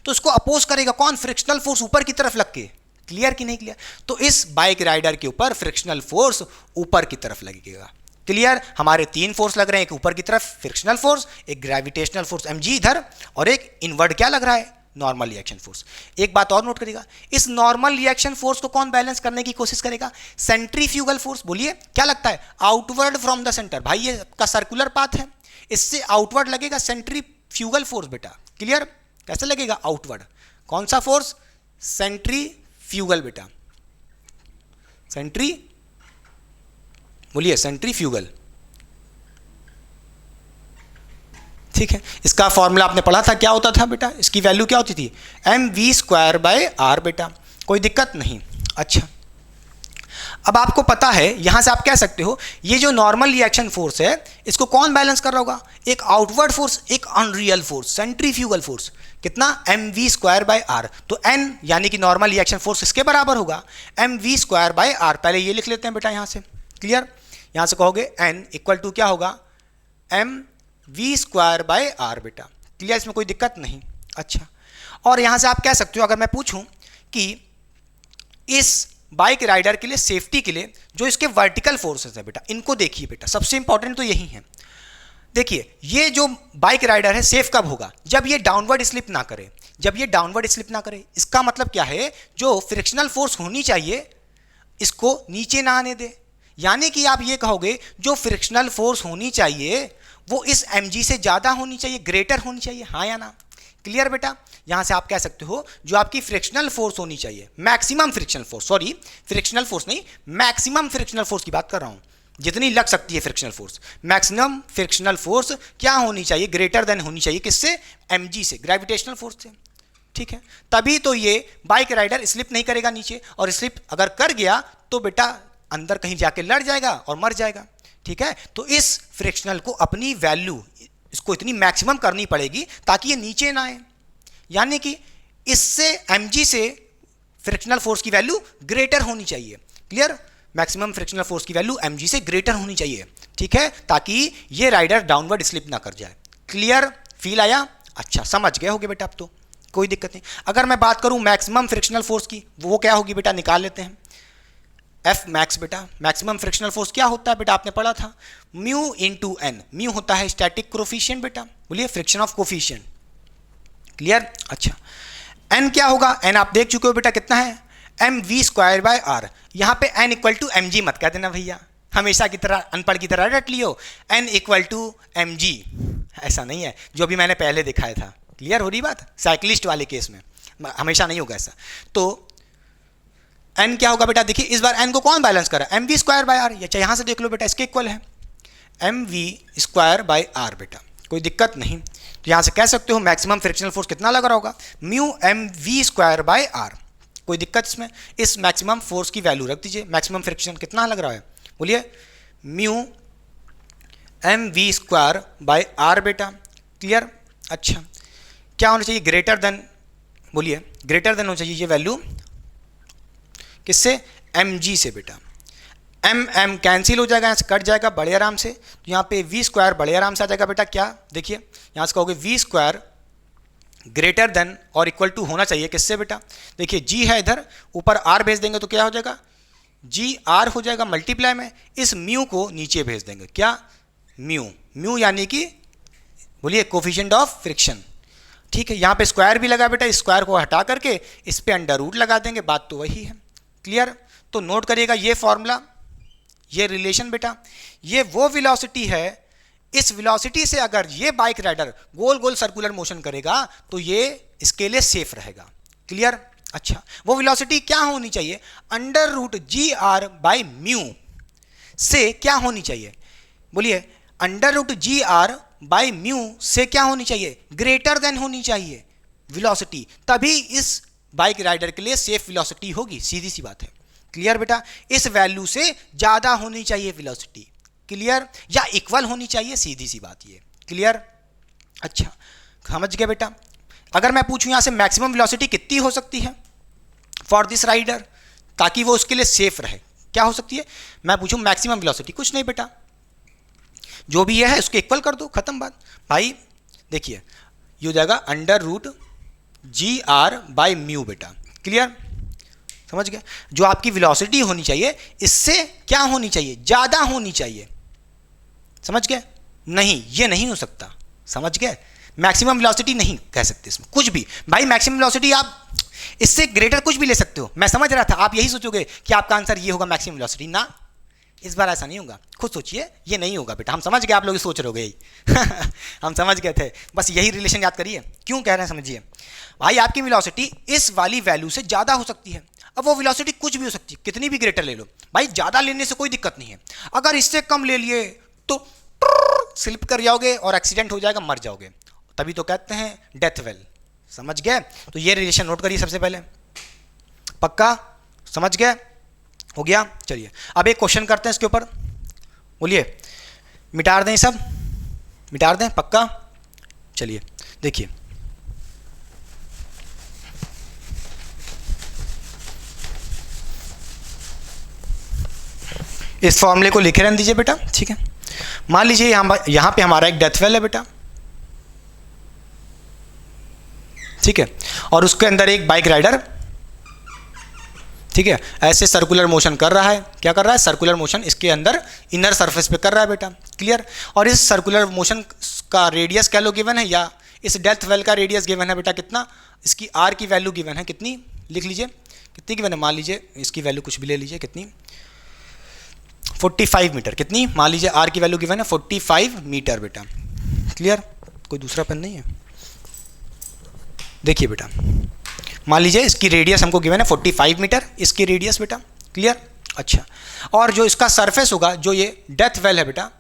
तो इसको अपोज करेगा कौन? फ्रिक्शनल फोर्स ऊपर की तरफ लग के। क्लियर कि नहीं क्लियर? तो इस बाइक राइडर के ऊपर फ्रिक्शनल फोर्स ऊपर की तरफ लगेगा। क्लियर? हमारे 3 फोर्स लग रहे हैं, एक ऊपर की तरफ फ्रिक्शनल फोर्स, एक ग्रेविटेशनल फोर्स mg इधर, और एक इनवर्ड क्या लग रहा है? Normal reaction force. एक बात और नोट करिएगा, इस नॉर्मल रिएक्शन फोर्स को कौन बैलेंस करने की कोशिश करेगा? Centrifugal force. बोलिए क्या लगता है? Outward from the centre. भाई ये का सर्कुलर पाथ है, इससे आउटवर्ड लगेगा सेंट्रीफ्यूगल फोर्स बेटा। क्लियर? कैसे लगेगा? आउटवर्ड। कौन सा फोर्स? सेंट्रीफ्यूगल बेटा, बोलिए सेंट्रीफ्यूगल। ठीक है, इसका फॉर्मूला आपने पढ़ा था, क्या होता था बेटा? इसकी वैल्यू क्या होती थी? mv²/r बेटा। कोई दिक्कत नहीं। अच्छा, अब आपको पता है, यहां से आप कह सकते हो ये जो नॉर्मल रिएक्शन फोर्स है इसको कौन बैलेंस कर रहा होगा? एक आउटवर्ड फोर्स, एक अनरियल फोर्स, सेंट्रीफ्यूगल फोर्स। कितना? mv²/r। तो n यानी कि नॉर्मल रिएक्शन फोर्स इसके बराबर होगा mv²/r। पहले ये लिख लेते हैं बेटा यहां से। क्लियर? यहां से कहोगे n इक्वल टू क्या होगा? mv²/r बेटा। क्लियर? इसमें कोई दिक्कत नहीं। अच्छा, और यहां से आप कह सकते हो, अगर मैं पूछूं कि इस बाइक राइडर के लिए, सेफ्टी के लिए, जो इसके वर्टिकल फोर्सेस है बेटा, इनको देखिए बेटा, सबसे इंपॉर्टेंट तो यही है। देखिए ये जो बाइक राइडर है सेफ कब होगा? जब ये डाउनवर्ड स्लिप ना करे। जब ये डाउनवर्ड स्लिप ना करे, इसका मतलब क्या है? जो फ्रिक्शनल फोर्स होनी चाहिए इसको नीचे ना आने दे। यानी कि आप ये कहोगे जो फ्रिक्शनल फोर्स होनी चाहिए वो इस mg से ज्यादा होनी चाहिए, ग्रेटर होनी चाहिए। हाँ या ना? क्लियर बेटा? यहां से आप कह सकते हो जो आपकी फ्रिक्शनल फोर्स होनी चाहिए, maximum frictional force, sorry frictional force नहीं, मैक्सिमम फ्रिक्शनल फोर्स की बात कर रहा हूं, जितनी लग सकती है frictional force, maximum frictional force क्या होनी चाहिए? ग्रेटर देन होनी चाहिए किससे? mg से, ग्रेविटेशनल फोर्स से। ठीक है, तभी तो ये बाइक राइडर स्लिप नहीं करेगा नीचे, और स्लिप अगर कर गया तो बेटा अंदर कहीं जाके लड़ जाएगा और मर जाएगा। ठीक है, तो इस फ्रिक्शनल को अपनी वैल्यू इसको इतनी मैक्सिमम करनी पड़ेगी ताकि ये नीचे ना आए। यानी कि इससे mg से फ्रिक्शनल फोर्स की वैल्यू ग्रेटर होनी चाहिए। क्लियर? मैक्सिमम फ्रिक्शनल फोर्स की वैल्यू mg से ग्रेटर होनी चाहिए। ठीक है, ताकि ये राइडर डाउनवर्ड स्लिप ना कर जाए। क्लियर? फील आया? अच्छा, समझ गए होगे बेटा, अब तो कोई दिक्कत नहीं। अगर मैं बात करूं मैक्सिमम फ्रिक्शनल फोर्स की, वो क्या होगी बेटा? निकाल लेते हैं। एफ मैक्स बेटा, मैक्सिमम फ्रिक्शनल फोर्स क्या होता है बेटा? आपने पढ़ा था, म्यू इंटू एन। म्यू होता है स्टैटिक कोफिशिएंट बेटा, बोलिए फ्रिक्शन ऑफ कोफिशिएंट। क्लियर? अच्छा, एन क्या होगा? एन आप देख चुके हो बेटा, कितना है? mv²/r। यहां पे n इक्वल टू mg मत कह देना भैया, हमेशा की तरह अनपढ़ की तरह रट लियो, n इक्वल टू mg। ऐसा नहीं है जो अभी मैंने पहले दिखाया था। क्लियर हो रही बात? साइक्लिस्ट वाले केस में हमेशा नहीं होगा ऐसा। तो n क्या होगा बेटा? देखिए इस बार n को कौन बैलेंस कर रहा है? mv²/r। या यहां से देख लो बेटा, इसके इक्वल है mv²/r बेटा, कोई दिक्कत नहीं। तो यहां से कह सकते हो मैक्सिमम फ्रिक्शनल फोर्स कितना लग रहा होगा? Mu mv²/r। कोई दिक्कत इसमें? इस मैक्सिमम फोर्स की वैल्यू रख दीजिए। मैक्सिमम फ्रिक्शन कितना लग रहा है? बोलिए म्यू mv²/r बेटा। क्लियर? अच्छा, क्या होना चाहिए? ग्रेटर देन, बोलिए ग्रेटर देन होना चाहिए ये वैल्यू किससे? mg से बेटा। m कैंसिल हो जाएगा, यहाँ से कट जाएगा बड़े आराम से, तो यहाँ पे v² बड़े आराम से आ जाएगा बेटा। क्या? देखिए यहाँ से कहोगे v² ग्रेटर देन और इक्वल टू होना चाहिए किससे बेटा? देखिए g है इधर, ऊपर r भेज देंगे तो क्या हो जाएगा? gr हो जाएगा मल्टीप्लाई में, इस म्यू को नीचे भेज देंगे। क्या? म्यू। म्यू यानी कि बोलिए कोफिशिएंट ऑफ फ्रिक्शन। ठीक है, यहाँ पे स्क्वायर भी लगा बेटा, स्क्वायर को हटा करके इस पे अंडर रूट लगा देंगे, बात तो वही है। क्लियर? तो नोट करिएगा ये फॉर्मूला, ये रिलेशन बेटा, ये वो वेलोसिटी है, इस वेलोसिटी से अगर ये बाइक राइडर गोल गोल सर्कुलर मोशन करेगा तो ये इसके लिए सेफ रहेगा। क्लियर? अच्छा, वो वेलोसिटी क्या होनी चाहिए? √gr/μ से क्या होनी चाहिए? बोलिए √gr/μ से क्या होनी चाहिए? ग्रेटर देन होनी चाहिए वेलोसिटी, तभी इस बाइक राइडर के लिए सेफ वेलोसिटी होगी। सीधी सी बात है। क्लियर बेटा, इस वैल्यू से ज़्यादा होनी चाहिए वेलोसिटी, क्लियर, या इक्वल होनी चाहिए, सीधी सी बात ये, क्लियर। अच्छा समझ गए बेटा। अगर मैं पूछूं यहाँ से मैक्सिमम वेलोसिटी कितनी हो सकती है फॉर दिस राइडर, ताकि वो उसके लिए सेफ रहे, क्या हो सकती है, मैं पूछूं मैक्सिमम वेलोसिटी, कुछ नहीं बेटा, जो भी है उसके इक्वल कर दो, खत्म बात भाई। देखिए ये हो जाएगा √GR/μ बेटा, क्लियर, समझ गए। जो आपकी वेलोसिटी होनी चाहिए इससे क्या होनी चाहिए, ज़्यादा होनी चाहिए, समझ गए, नहीं ये नहीं हो सकता, समझ गए। मैक्सिमम वेलोसिटी नहीं कह सकते इसमें कुछ भी भाई, मैक्सिमम वेलोसिटी आप इससे ग्रेटर कुछ भी ले सकते हो, मैं समझ रहा था आप यही सोचोगे कि आपका आंसर ये होगा मैक्सिमम वेलोसिटी, ना इस बार ऐसा नहीं होगा, खुद सोचिए, ये नहीं होगा बेटा, हम समझ गए, आप लोग सोच रहे हो यही हम समझ गए थे, बस यही रिलेशन याद करिए, क्यों कह रहे हैं समझिए भाई। आपकी वेलोसिटी इस वाली वैल्यू से ज़्यादा हो सकती है, अब वो वेलोसिटी कुछ भी हो सकती है, कितनी भी ग्रेटर ले लो भाई, ज़्यादा लेने से कोई दिक्कत नहीं है, अगर इससे कम ले लिए तो स्लिप कर जाओगे और एक्सीडेंट हो जाएगा, मर जाओगे, तभी तो कहते हैं डेथ वेल, समझ गए। तो ये रिलेशन नोट करिए सबसे पहले, पक्का समझ गए, हो गया। चलिए अब एक क्वेश्चन करते हैं इसके ऊपर, बोलिए, मिटा दें सब, मिटा दें पक्का। चलिए देखिए, इस फॉर्मूले को लिखे रहने दीजिए बेटा, ठीक है। मान लीजिए यहाँ पे हमारा एक डेथ वेल है बेटा, ठीक है, और उसके अंदर एक बाइक राइडर, ठीक है, ऐसे सर्कुलर मोशन कर रहा है, क्या कर रहा है, सर्कुलर मोशन इसके अंदर इनर सरफेस पे कर रहा है बेटा, क्लियर। और इस सर्कुलर मोशन का रेडियस क्या लो गिवन है, या इस डेथ वेल का रेडियस गिवन है बेटा कितना, इसकी आर की वैल्यू गिवन है कितनी, लिख लीजिए कितनी गिवन है, मान लीजिए इसकी वैल्यू कुछ भी ले लीजिए, कितनी 45 मीटर, कितनी, मान लीजिए आर की वैल्यू गिवन है 45 मीटर बेटा, क्लियर, कोई दूसरा पेन नहीं है, देखिए बेटा, मान लीजिए इसकी रेडियस हमको गिवन है 45 मीटर, इसकी रेडियस बेटा, क्लियर। अच्छा, और जो इसका सरफेस होगा, जो ये डेथ वेल है बेटा,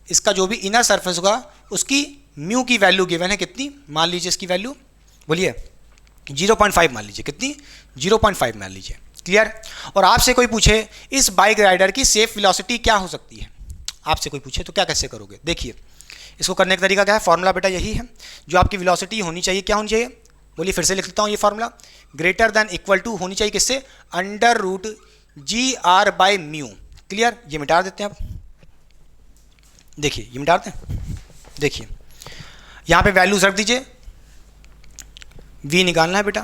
इसका जो भी इनर सरफेस होगा उसकी म्यू की वैल्यू गिवन है कितनी, मान लीजिए इसकी वैल्यू, बोलिए 0.5, मान लीजिए कितनी, 0.5 मान लीजिए, क्लियर। और आपसे कोई पूछे इस बाइक राइडर की सेफ वेलोसिटी क्या हो सकती है, आपसे कोई पूछे तो क्या कैसे करोगे, देखिए इसको करने का तरीका क्या है, फॉर्मूला बेटा यही है, जो आपकी वेलोसिटी होनी चाहिए क्या होनी चाहिए, बोलिए फिर से लिख लेता हूँ ये formula, greater than equal to होनी चाहिए किससे, √GR/μ, क्लियर। ये मिटा देते हैं अब, देखिए ये मिटा देते हैं, देखिए यहाँ पे वैल्यूज रख दीजिए, v निकालना है बेटा,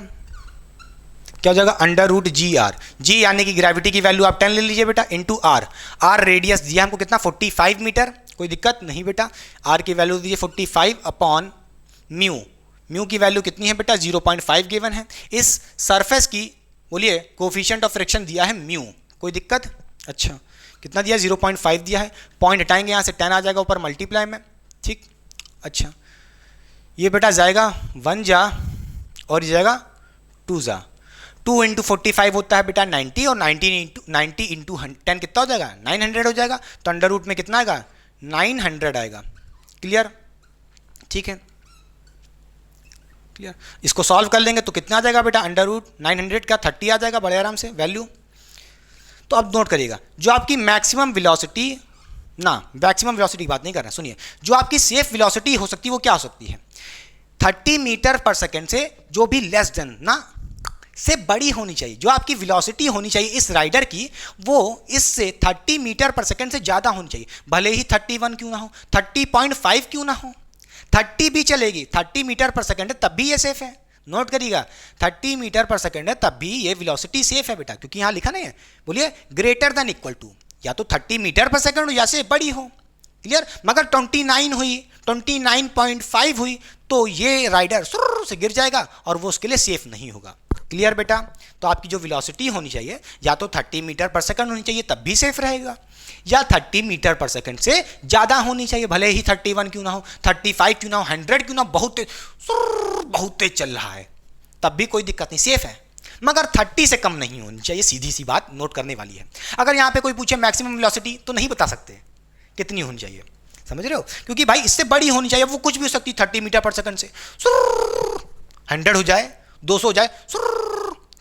क्या हो जाएगा, √GR, g यानी कि ग्रेविटी की वैल्यू आप 10 ले लीजिए बेटा, इंटू r, r रेडियस दिया हमको कितना 45 मीटर, कोई दिक्कत नहीं बेटा, r की वैल्यू दीजिए 45/μ, म्यू की वैल्यू कितनी है बेटा 0.5 गिवन है, इस सरफेस की बोलिए कोफिशिएंट ऑफ फ्रिक्शन दिया है म्यू, कोई दिक्कत, अच्छा कितना दिया 0.5 दिया है, पॉइंट हटाएंगे यहाँ से 10 आ जाएगा ऊपर मल्टीप्लाई में, ठीक। अच्छा ये बेटा जाएगा 1 जा और ये जाएगा 2 जा, 2 × 45 होता है बेटा 90, और 90 × 10 कितना हो जाएगा 900 हो जाएगा, तो अंडर रूट में कितना आएगा 900 आएगा, क्लियर, ठीक है, क्लियर। इसको सॉल्व कर लेंगे तो कितना आ जाएगा बेटा, √900 का 30 आ जाएगा बड़े आराम से वैल्यू। तो अब नोट करिएगा, जो आपकी मैक्सिमम वेलोसिटी, ना मैक्सिमम वेलोसिटी की बात नहीं कर रहा, सुनिए, जो आपकी सेफ वेलोसिटी हो सकती है वो क्या हो सकती है, 30 मीटर पर सेकेंड से जो भी लेस देन ना से बड़ी होनी चाहिए, जो आपकी वेलोसिटी होनी चाहिए इस राइडर की, वो इससे 30 मीटर पर सेकेंड से ज़्यादा होनी चाहिए, भले ही 31 क्यों ना हो, 30.5 क्यों ना हो, 30 भी चलेगी, 30 मीटर पर सेकेंड है तब भी ये सेफ है, नोट करिएगा 30 मीटर पर सेकेंड है तब भी ये वेलोसिटी सेफ है बेटा, क्योंकि यहाँ लिखा नहीं है, बोलिए ग्रेटर देन इक्वल टू, या तो 30 मीटर पर सेकेंड हो या से बड़ी हो, क्लियर। मगर 29 हुई, 29.5 हुई तो ये राइडर सुर से गिर जाएगा और वो उसके लिए सेफ नहीं होगा, क्लियर बेटा। तो आपकी जो वेलोसिटी होनी चाहिए या तो 30 मीटर पर सेकेंड होनी चाहिए तब भी सेफ रहेगा, या 30 मीटर पर सेकेंड से ज़्यादा होनी चाहिए, भले ही 31 क्यों ना हो, 35 क्यों ना हो, 100 क्यों ना, बहुत तेज चल रहा है तब भी कोई दिक्कत नहीं, सेफ है, मगर 30 से कम नहीं होनी चाहिए, सीधी सी बात नोट करने वाली है। अगर यहाँ पे कोई पूछे मैक्सिमम वेलोसिटी तो नहीं बता सकते कितनी होनी चाहिए, समझ रहे हो, क्योंकि भाई इससे बड़ी होनी चाहिए, वो कुछ भी हो सकती है 30 मीटर पर सेकेंड से 100 हो जाए, 200 हो जाए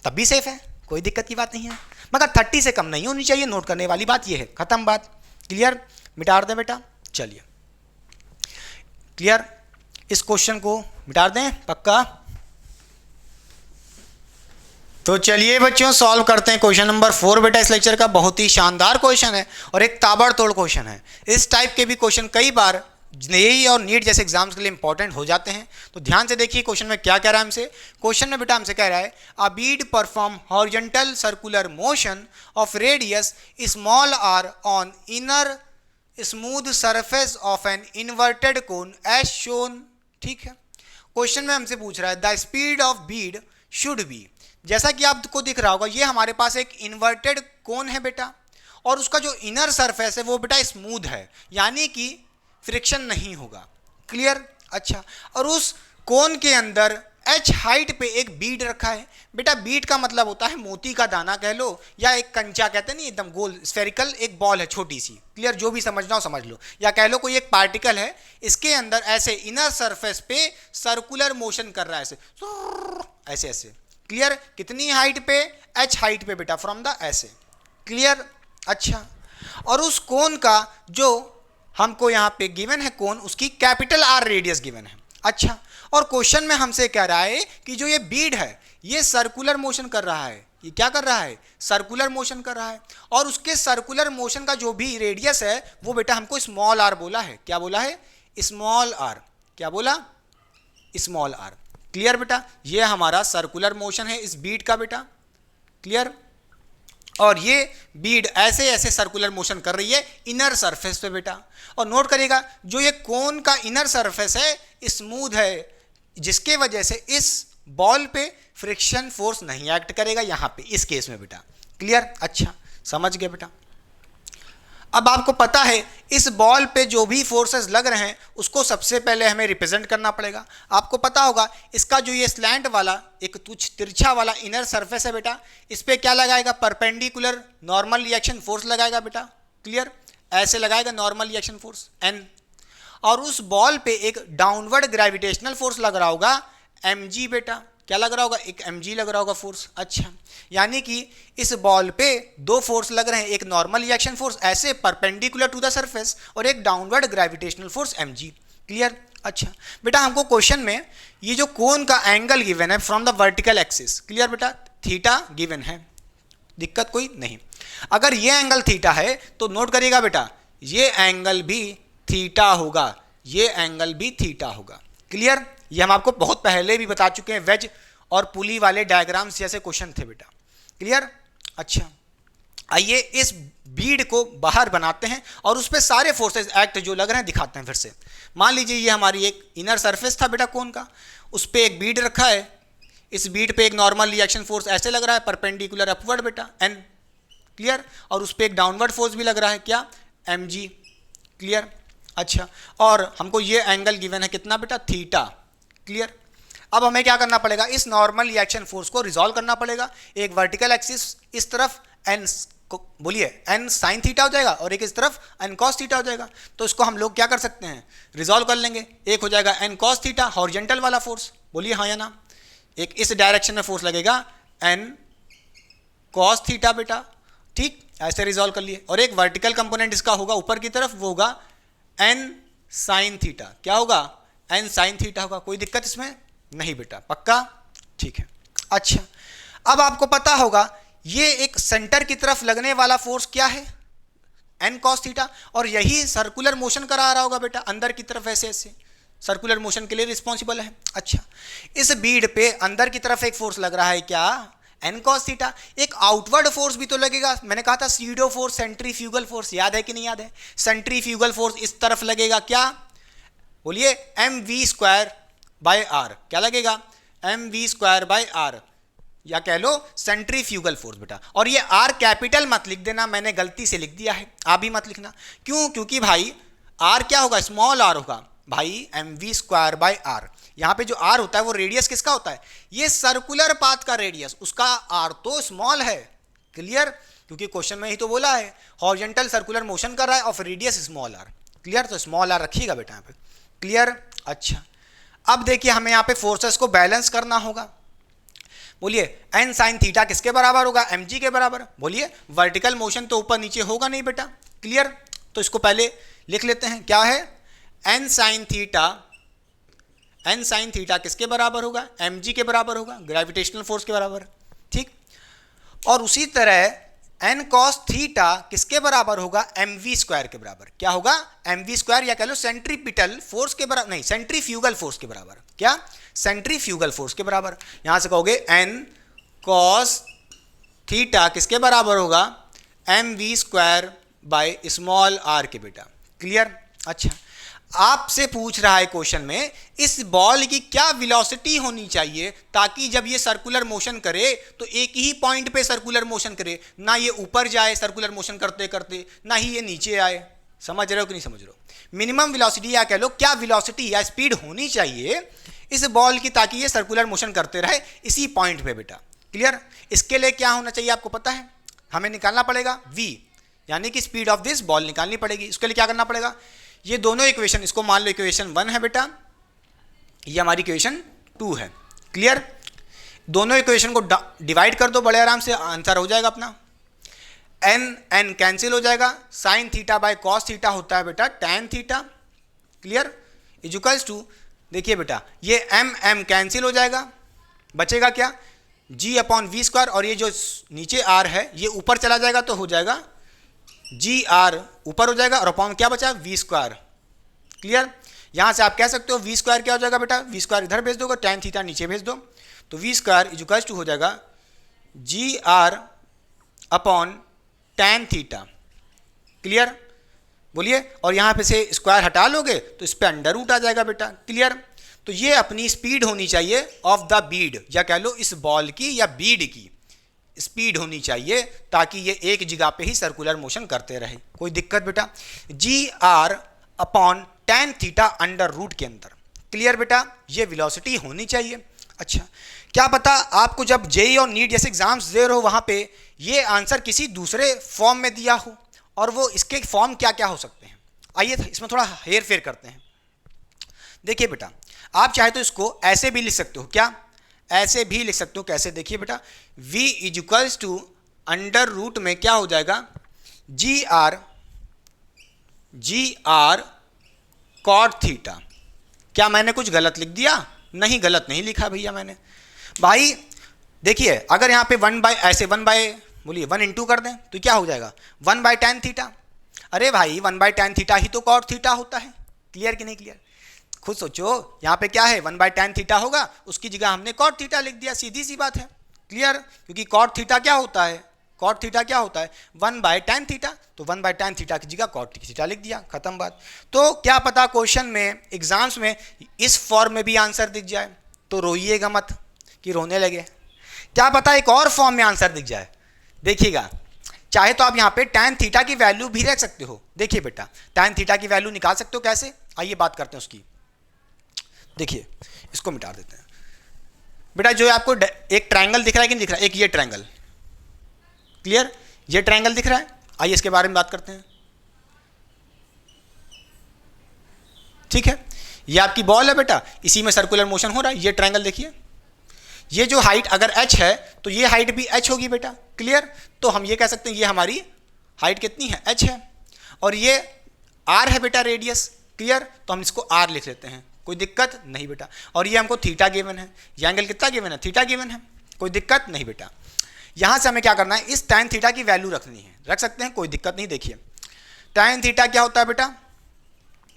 तब भी सेफ है, कोई दिक्कत की बात नहीं है, मगर 30 से कम नहीं होनी चाहिए, नोट करने वाली बात ये है, खत्म बात। क्लियर, मिटा दें बेटा, चलिए क्लियर, इस क्वेश्चन को मिटा दें पक्का। तो चलिए बच्चों सॉल्व करते हैं क्वेश्चन नंबर 4 बेटा इस लेक्चर का। बहुत ही शानदार क्वेश्चन है और एक ताबड़तोड़ क्वेश्चन है। इस टाइप के भी क्वेश्चन कई बार जेईई और नीट जैसे एग्जाम्स के लिए इंपॉर्टेंट हो जाते हैं। तो ध्यान से देखिए क्वेश्चन में क्या कह रहा है हमसे। क्वेश्चन में बेटा हमसे कह रहा है a bead perform horizontal circular motion of radius small r on inner smooth surface of an inverted cone as shown. ठीक है, क्वेश्चन में हमसे पूछ रहा है the speed of bead should be. जैसा कि आपको दिख रहा होगा ये हमारे पास एक इन्वर्टेड कोन है बेटा, और उसका जो इनर सरफेस है वो बेटा स्मूथ है, यानी कि फ्रिक्शन नहीं होगा। क्लियर, अच्छा, और उस कोन के अंदर h हाइट पे एक बीड रखा है। बेटा बीड का मतलब होता है मोती का दाना कह लो, या एक कंचा कहते हैं नहीं, एकदम गोल स्फेरिकल एक बॉल है छोटी सी। क्लियर, जो भी समझना हो समझ लो, या कह लो कोई एक पार्टिकल है, इसके अंदर ऐसे इनर सरफेस पे सर्कुलर मोशन कर रहा है, ऐसे ऐसे। क्लियर, कितनी हाइट पे, h हाइट पे बेटा, फ्रॉम द ऐसे। क्लियर, अच्छा, और उस कोन का जो हमको यहाँ पे गिवन है कोन, उसकी कैपिटल R रेडियस गिवन है। अच्छा, और क्वेश्चन में हमसे कह रहा है कि जो ये बीड है ये सर्कुलर मोशन कर रहा है। ये क्या कर रहा है, सर्कुलर मोशन कर रहा है, और उसके सर्कुलर मोशन का जो भी रेडियस है वो बेटा हमको स्मॉल r बोला है। क्या बोला है, स्मॉल r। क्या बोला, स्मॉल r। क्लियर बेटा, ये हमारा सर्कुलर मोशन है इस बीड का बेटा। क्लियर, और ये बीड ऐसे ऐसे सर्कुलर मोशन कर रही है इनर सरफेस पे बेटा। और नोट करिएगा जो ये कोन का इनर सरफेस है स्मूथ है, जिसके वजह से इस बॉल पे फ्रिक्शन फोर्स नहीं एक्ट करेगा यहाँ पे इस केस में बेटा। क्लियर, अच्छा, समझ गए बेटा। अब आपको पता है इस बॉल पे जो भी फोर्सेस लग रहे हैं उसको सबसे पहले हमें रिप्रेजेंट करना पड़ेगा। आपको पता होगा इसका जो ये स्लैंट वाला एक कुछ तिरछा वाला इनर सरफेस है बेटा, इस पे क्या लगाएगा, परपेंडिकुलर नॉर्मल रिएक्शन फोर्स लगाएगा बेटा। क्लियर, ऐसे लगाएगा नॉर्मल रिएक्शन फोर्स N, और उस बॉल पे एक डाउनवर्ड ग्रेविटेशनल फोर्स लग रहा होगा mg बेटा। क्या लग रहा होगा, एक mg लग रहा होगा फोर्स। अच्छा, यानी कि इस बॉल पे दो फोर्स लग रहे हैं, एक नॉर्मल रिएक्शन फोर्स ऐसे परपेंडिकुलर टू द सरफेस, और एक downward gravitational force mg। Clear, अच्छा बेटा, हमको क्वेश्चन में ये जो कोन का एंगल गिवन है from the vertical axis, clear बेटा, थीटा गिवन है, दिक्कत कोई नहीं। अगर ये एंगल थीटा है तो नोट करिएगा बेटा ये एंगल भी थीटा होगा, ये एंगल भी थीटा होगा। क्लियर, ये हम आपको बहुत पहले भी बता चुके हैं, वेज और पुली वाले डायग्राम्स जैसे क्वेश्चन थे बेटा। क्लियर, अच्छा, आइए इस बीड को बाहर बनाते हैं और उस पर सारे फोर्सेस एक्ट जो लग रहे हैं दिखाते हैं फिर से। मान लीजिए ये हमारी एक इनर सरफेस था बेटा कोन का, उस पर एक बीड रखा है, इस बीड पे एक नॉर्मल रिएक्शन फोर्स ऐसे लग रहा है परपेंडिकुलर अपवर्ड बेटा N। क्लियर, और उस पर एक डाउनवर्ड फोर्स भी लग रहा है क्या, mg। क्लियर, अच्छा, और हमको ये एंगल गिवन है कितना बेटा, थीटा। क्लियर, अब हमें क्या करना पड़ेगा, इस नॉर्मल रिएक्शन फोर्स को रिजॉल्व करना पड़ेगा। एक वर्टिकल एक्सिस इस तरफ n को बोलिए n साइन थीटा हो जाएगा, और एक इस तरफ n कॉस थीटा हो जाएगा। तो इसको हम लोग क्या कर सकते हैं, रिजॉल्व कर लेंगे। एक हो जाएगा n कॉस थीटा हॉरिजॉन्टल वाला फोर्स, बोलिए हाँ या ना। एक इस डायरेक्शन में फोर्स लगेगा n कॉस थीटा बेटा, ठीक, ऐसे रिजॉल्व कर लिए। और एक वर्टिकल कंपोनेंट इसका होगा ऊपर की तरफ, वो होगा n साइन थीटा। क्या होगा, n साइन थीटा होगा। कोई दिक्कत इसमें नहीं बेटा, पक्का, ठीक है। अच्छा, अब आपको पता होगा ये एक सेंटर की तरफ लगने वाला फोर्स क्या है, n cos थीटा, और यही सर्कुलर मोशन करा रहा होगा बेटा अंदर की तरफ, ऐसे ऐसे सर्कुलर मोशन के लिए रिस्पॉन्सिबल है। अच्छा, इस बीड पे अंदर की तरफ एक फोर्स लग रहा है क्या, n cos थीटा। एक आउटवर्ड फोर्स भी तो लगेगा, मैंने कहा था सीडो फोर्स, सेंट्रीफ्यूगल फोर्स, याद है कि नहीं याद है। सेंट्रीफ्यूगल फोर्स इस तरफ लगेगा क्या, बोलिए mv स्क्वायर बाय r। क्या लगेगा, mv स्क्वायर बाय r, या कह लो सेंट्रीफ्यूगल फोर्स बेटा। और ये r कैपिटल मत लिख देना, मैंने गलती से लिख दिया है, आप भी मत लिखना। क्यों, क्योंकि भाई r क्या होगा, स्मॉल r होगा भाई, mv स्क्वायर बाय r। यहाँ पे जो r होता है वो रेडियस किसका होता है, ये सर्कुलर पाथ का रेडियस, उसका r तो स्मॉल है। क्लियर, क्योंकि क्वेश्चन में ही तो बोला है हॉरिजॉन्टल सर्कुलर मोशन कर रहा है और रेडियस स्मॉल r। क्लियर, तो स्मॉल r रखिएगा बेटा यहाँ पे। क्लियर, अच्छा, अब देखिए हमें यहाँ पे फोर्सेस को बैलेंस करना होगा। बोलिए एन साइन थीटा किसके बराबर होगा, mg के बराबर। बोलिए वर्टिकल मोशन तो ऊपर नीचे होगा नहीं बेटा, क्लियर। तो इसको पहले लिख लेते हैं, क्या है, एन साइन थीटा किसके बराबर होगा, mg के बराबर होगा, ग्रेविटेशनल फोर्स के बराबर, ठीक। और उसी तरह एन कॉस थीटा किसके बराबर होगा, mv स्क्वायर के बराबर। क्या होगा, mv स्क्वायर, या कह लो सेंट्रीपिटल फोर्स के बराबर, नहीं सेंट्रीफ्यूगल फोर्स के बराबर। क्या, सेंट्रीफ्यूगल फोर्स के बराबर। यहां से कहोगे एन कॉस थीटा किसके बराबर होगा, mv square by small r के बेटा, क्लियर। अच्छा, आपसे पूछ रहा है क्वेश्चन में इस बॉल की क्या वेलोसिटी होनी चाहिए ताकि जब ये सर्कुलर मोशन करे तो एक ही पॉइंट पे सर्कुलर मोशन करे, ना ये ऊपर जाए सर्कुलर मोशन करते करते, ना ही ये नीचे आए। समझ रहे हो कि नहीं समझ रहे हो। मिनिमम वेलोसिटी या कह लो क्या वेलोसिटी या स्पीड होनी चाहिए इस बॉल की ताकि ये सर्कुलर मोशन करते रहे इसी पॉइंट पे बेटा, क्लियर। इसके लिए क्या होना चाहिए आपको पता है, हमें निकालना पड़ेगा v, यानी कि स्पीड ऑफ दिस बॉल निकालनी पड़ेगी। इसके लिए क्या करना पड़ेगा, ये दोनों इक्वेशन, इसको मान लो इक्वेशन 1 है बेटा, ये हमारी इक्वेशन 2 है, क्लियर। दोनों इक्वेशन को डिवाइड कर दो बड़े आराम से, आंसर हो जाएगा अपना। एन कैंसिल हो जाएगा, sine theta by cos theta होता है बेटा tan theta, clear, equals to, देखिए बेटा ये एम कैंसिल हो जाएगा, बचेगा क्या, g अपॉन वी स्क्वायर, और ये जो नीचे r है ये ऊपर चला जाएगा तो हो जाएगा जी आर ऊपर हो जाएगा, और अपॉन क्या बचा, वी स्क्वायर, क्लियर। यहां से आप कह सकते हो वी स्क्वायर क्या हो जाएगा बेटा, वी स्क्वायर इधर भेज दोगे, टैन थीटा नीचे भेज दो, तो वी स्क्वायर इक्वल्स टू हो जाएगा g r upon tan theta, clear. बोलिए, और यहाँ पे से स्क्वायर हटा लोगे तो इस पर अंडर रूट आ जाएगा बेटा, क्लियर। तो ये अपनी स्पीड होनी चाहिए ऑफ द बीड, या कह लो इस बॉल की या बीड की स्पीड होनी चाहिए ताकि ये एक जगह पे ही सर्कुलर मोशन करते रहे। कोई दिक्कत बेटा, g r upon tan theta under root के अंदर, क्लियर बेटा, ये वेलोसिटी होनी चाहिए। अच्छा, क्या पता आपको जब जेई और नीट जैसे एग्जाम्स दे रहे हो वहाँ पे ये आंसर किसी दूसरे फॉर्म में दिया हो, और वो इसके फॉर्म क्या क्या हो सकते हैं। आइए इसमें थोड़ा हेर फेर करते हैं। देखिए बेटा, आप चाहे तो इसको ऐसे भी लिख सकते हो, क्या, ऐसे भी लिख सकते हो, कैसे, देखिए बेटा, v equals to under root में क्या हो जाएगा, जी आर कॉट थीटा। क्या मैंने कुछ गलत लिख दिया, नहीं गलत नहीं लिखा भैया मैंने। भाई देखिए, अगर यहाँ पे 1 बाय ऐसे 1 बाय बोलिए 1 इंटू कर दें तो क्या हो जाएगा 1 बाय टैन थीटा। अरे भाई 1 बाय टैन थीटा ही तो कॉट थीटा होता है, क्लियर कि नहीं क्लियर। खुद सोचो, यहाँ पे क्या है 1 बाय टैन थीटा होगा, उसकी जगह हमने कॉट थीटा लिख दिया, सीधी सी बात है, क्लियर। क्योंकि कॉट थीटा क्या होता है, कॉट थीटा क्या होता है 1 बाय टैन थीटा, तो 1 बाय टैन थीटा की जगह कॉट थीटा लिख दिया, खत्म बात। तो क्या पता क्वेश्चन में एग्जाम्स में इस फॉर्म में भी आंसर दिख जाए, तो रोइएगा मत कि रोने लगे, क्या पता एक और फॉर्म में आंसर दिख जाए। देखिएगा, चाहे तो आप यहाँ पे टैन थीटा की वैल्यू भी रख सकते हो। देखिए बेटा, टैन थीटा की वैल्यू निकाल सकते हो कैसे, आइए बात करते हैं उसकी। देखिए, इसको मिटा देते हैं बेटा। जो आपको एक ट्रायंगल दिख रहा है कि नहीं दिख रहा है, एक ये ट्रायंगल, क्लियर, ये ट्रायंगल दिख रहा है। आइए इसके बारे में बात करते हैं, ठीक है। ये आपकी बॉल है बेटा, इसी में सर्कुलर मोशन हो रहा है। ये ट्रायंगल देखिए, ये जो हाइट अगर h है तो ये हाइट भी h होगी बेटा, क्लियर। तो हम ये कह सकते हैं ये हमारी हाइट कितनी है, h है, और ये r है बेटा रेडियस, क्लियर। तो हम इसको r लिख लेते हैं, कोई दिक्कत नहीं बेटा। और ये हमको थीटा गिवन है, ये एंगल कितना गिवन है, थीटा गिवन है, कोई दिक्कत नहीं बेटा। यहाँ से हमें क्या करना है, इस टैन थीटा की वैल्यू रखनी है, रख सकते हैं, कोई दिक्कत नहीं। देखिए टैन थीटा क्या होता है बेटा,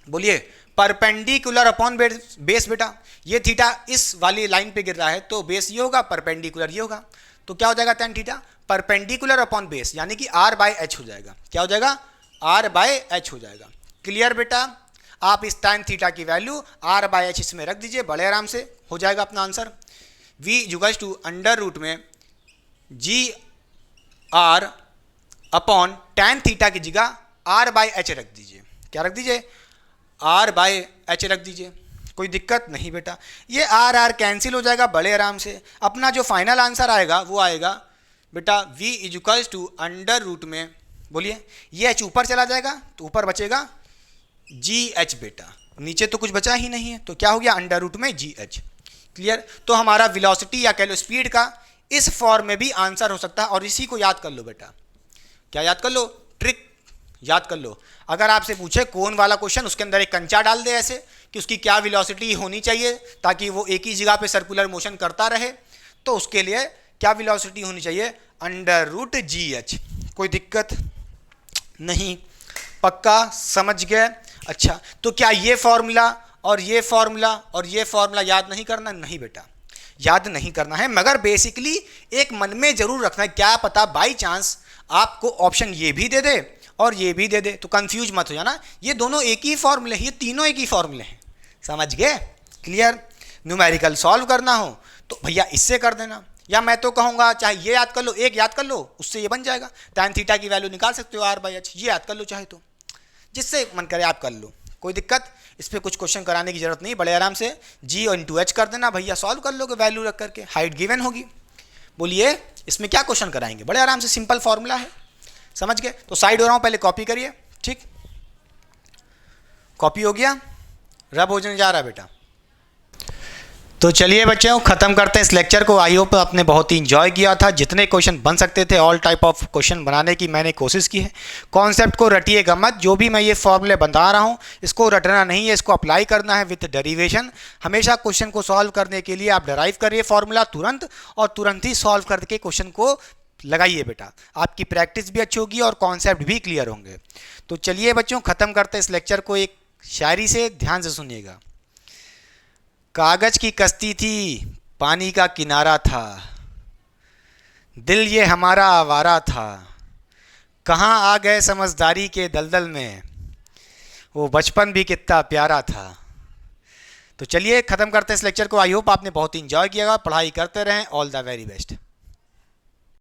बोलिए परपेंडिकुलर अपॉन बेस बेटा। ये थीटा इस वाली लाइन पे गिर रहा है तो बेस ये होगा, परपेंडिकुलर ये होगा, तो क्या हो जाएगा tan theta perpendicular upon base, यानी कि r बाय एच हो जाएगा। क्या हो जाएगा, r बाय एच हो जाएगा, क्लियर बेटा। आप इस टैन थीटा की वैल्यू r बाय एच इसमें रख दीजिए, बड़े आराम से हो जाएगा अपना answer. v equals to under root में g r upon tan theta की जगह r बाय एच रख दीजिए। क्या रख दीजिए, r बाय एच रख दीजिए, कोई दिक्कत नहीं बेटा। ये r कैंसिल हो जाएगा बड़े आराम से। अपना जो फाइनल आंसर आएगा वो आएगा बेटा v equals to under root में, बोलिए ये h ऊपर चला जाएगा तो ऊपर बचेगा जी एच बेटा, नीचे तो कुछ बचा ही नहीं है, तो क्या हो गया अंडर रूट में जी एच, क्लियर। तो हमारा वेलोसिटी या कह लो स्पीड का इस फॉर्म में भी आंसर हो सकता है। और इसी को याद कर लो बेटा, क्या याद कर लो, ट्रिक याद कर लो। अगर आपसे पूछे कोन वाला क्वेश्चन, उसके अंदर एक कंचा डाल दे ऐसे कि उसकी क्या वेलोसिटी होनी चाहिए ताकि वो एक ही जगह पे सर्कुलर मोशन करता रहे, तो उसके लिए क्या वेलोसिटी होनी चाहिए, √GH। कोई दिक्कत नहीं, पक्का समझ गए। अच्छा, तो क्या ये फॉर्मूला और ये फॉर्मूला और ये फॉर्मूला याद नहीं करना? नहीं बेटा, याद नहीं करना है, मगर बेसिकली एक मन में जरूर रखना है, क्या पता बाई चांस आपको ऑप्शन ये भी दे दे और ये भी दे दे, तो कंफ्यूज मत हो जाना। ये दोनों एक ही फॉर्मूले हैं, ये तीनों एक ही फॉर्मूले हैं, समझ गए? क्लियर? न्यूमेरिकल सॉल्व करना हो तो भैया इससे कर देना, या मैं तो कहूँगा चाहे ये याद कर लो, एक याद कर लो, उससे ये बन जाएगा। tan थीटा की वैल्यू निकाल सकते हो R/H, ये याद कर लो चाहे तो, जिससे मन करे आप कर लो, कोई दिक्कत। इस पर कुछ क्वेश्चन कराने की जरूरत नहीं, बड़े आराम से G और × H कर देना भैया, सॉल्व कर लोगे वैल्यू रख करके, हाइट गिवन होगी। बोलिए इसमें क्या क्वेश्चन कराएंगे, बड़े आराम से, सिंपल फॉर्मूला है, समझ गए? तो साइड हो रहा हूँ, पहले कॉपी करिए, ठीक? कॉपी हो गया, रब हो जाने जा रहा है बेटा। तो चलिए बच्चों, खत्म करते हैं इस लेक्चर को। आई होप आपने बहुत ही इंजॉय किया था, जितने क्वेश्चन बन सकते थे ऑल टाइप ऑफ क्वेश्चन बनाने की मैंने कोशिश की है। कॉन्सेप्ट को रटिएगा मत, जो भी मैं ये फॉर्मूले बता रहा हूँ इसको रटना नहीं है, इसको अप्लाई करना है विथ डेरिवेशन। हमेशा क्वेश्चन को सॉल्व करने के लिए आप डराइव करिए फॉर्मूला तुरंत, और तुरंत ही सॉल्व करके क्वेश्चन को लगाइए बेटा, आपकी प्रैक्टिस भी अच्छी होगी और कॉन्सेप्ट भी क्लियर होंगे। तो चलिए बच्चों, ख़त्म करते हैं इस लेक्चर को एक शायरी से, ध्यान से सुनिएगा। कागज की कश्ती थी, पानी का किनारा था, दिल ये हमारा आवारा था, कहाँ आ गए समझदारी के दलदल में, वो बचपन भी कितना प्यारा था। तो चलिए ख़त्म करते हैं इस लेक्चर को। आई होप आपने बहुत इंजॉय किया, पढ़ाई करते रहें। All the very best.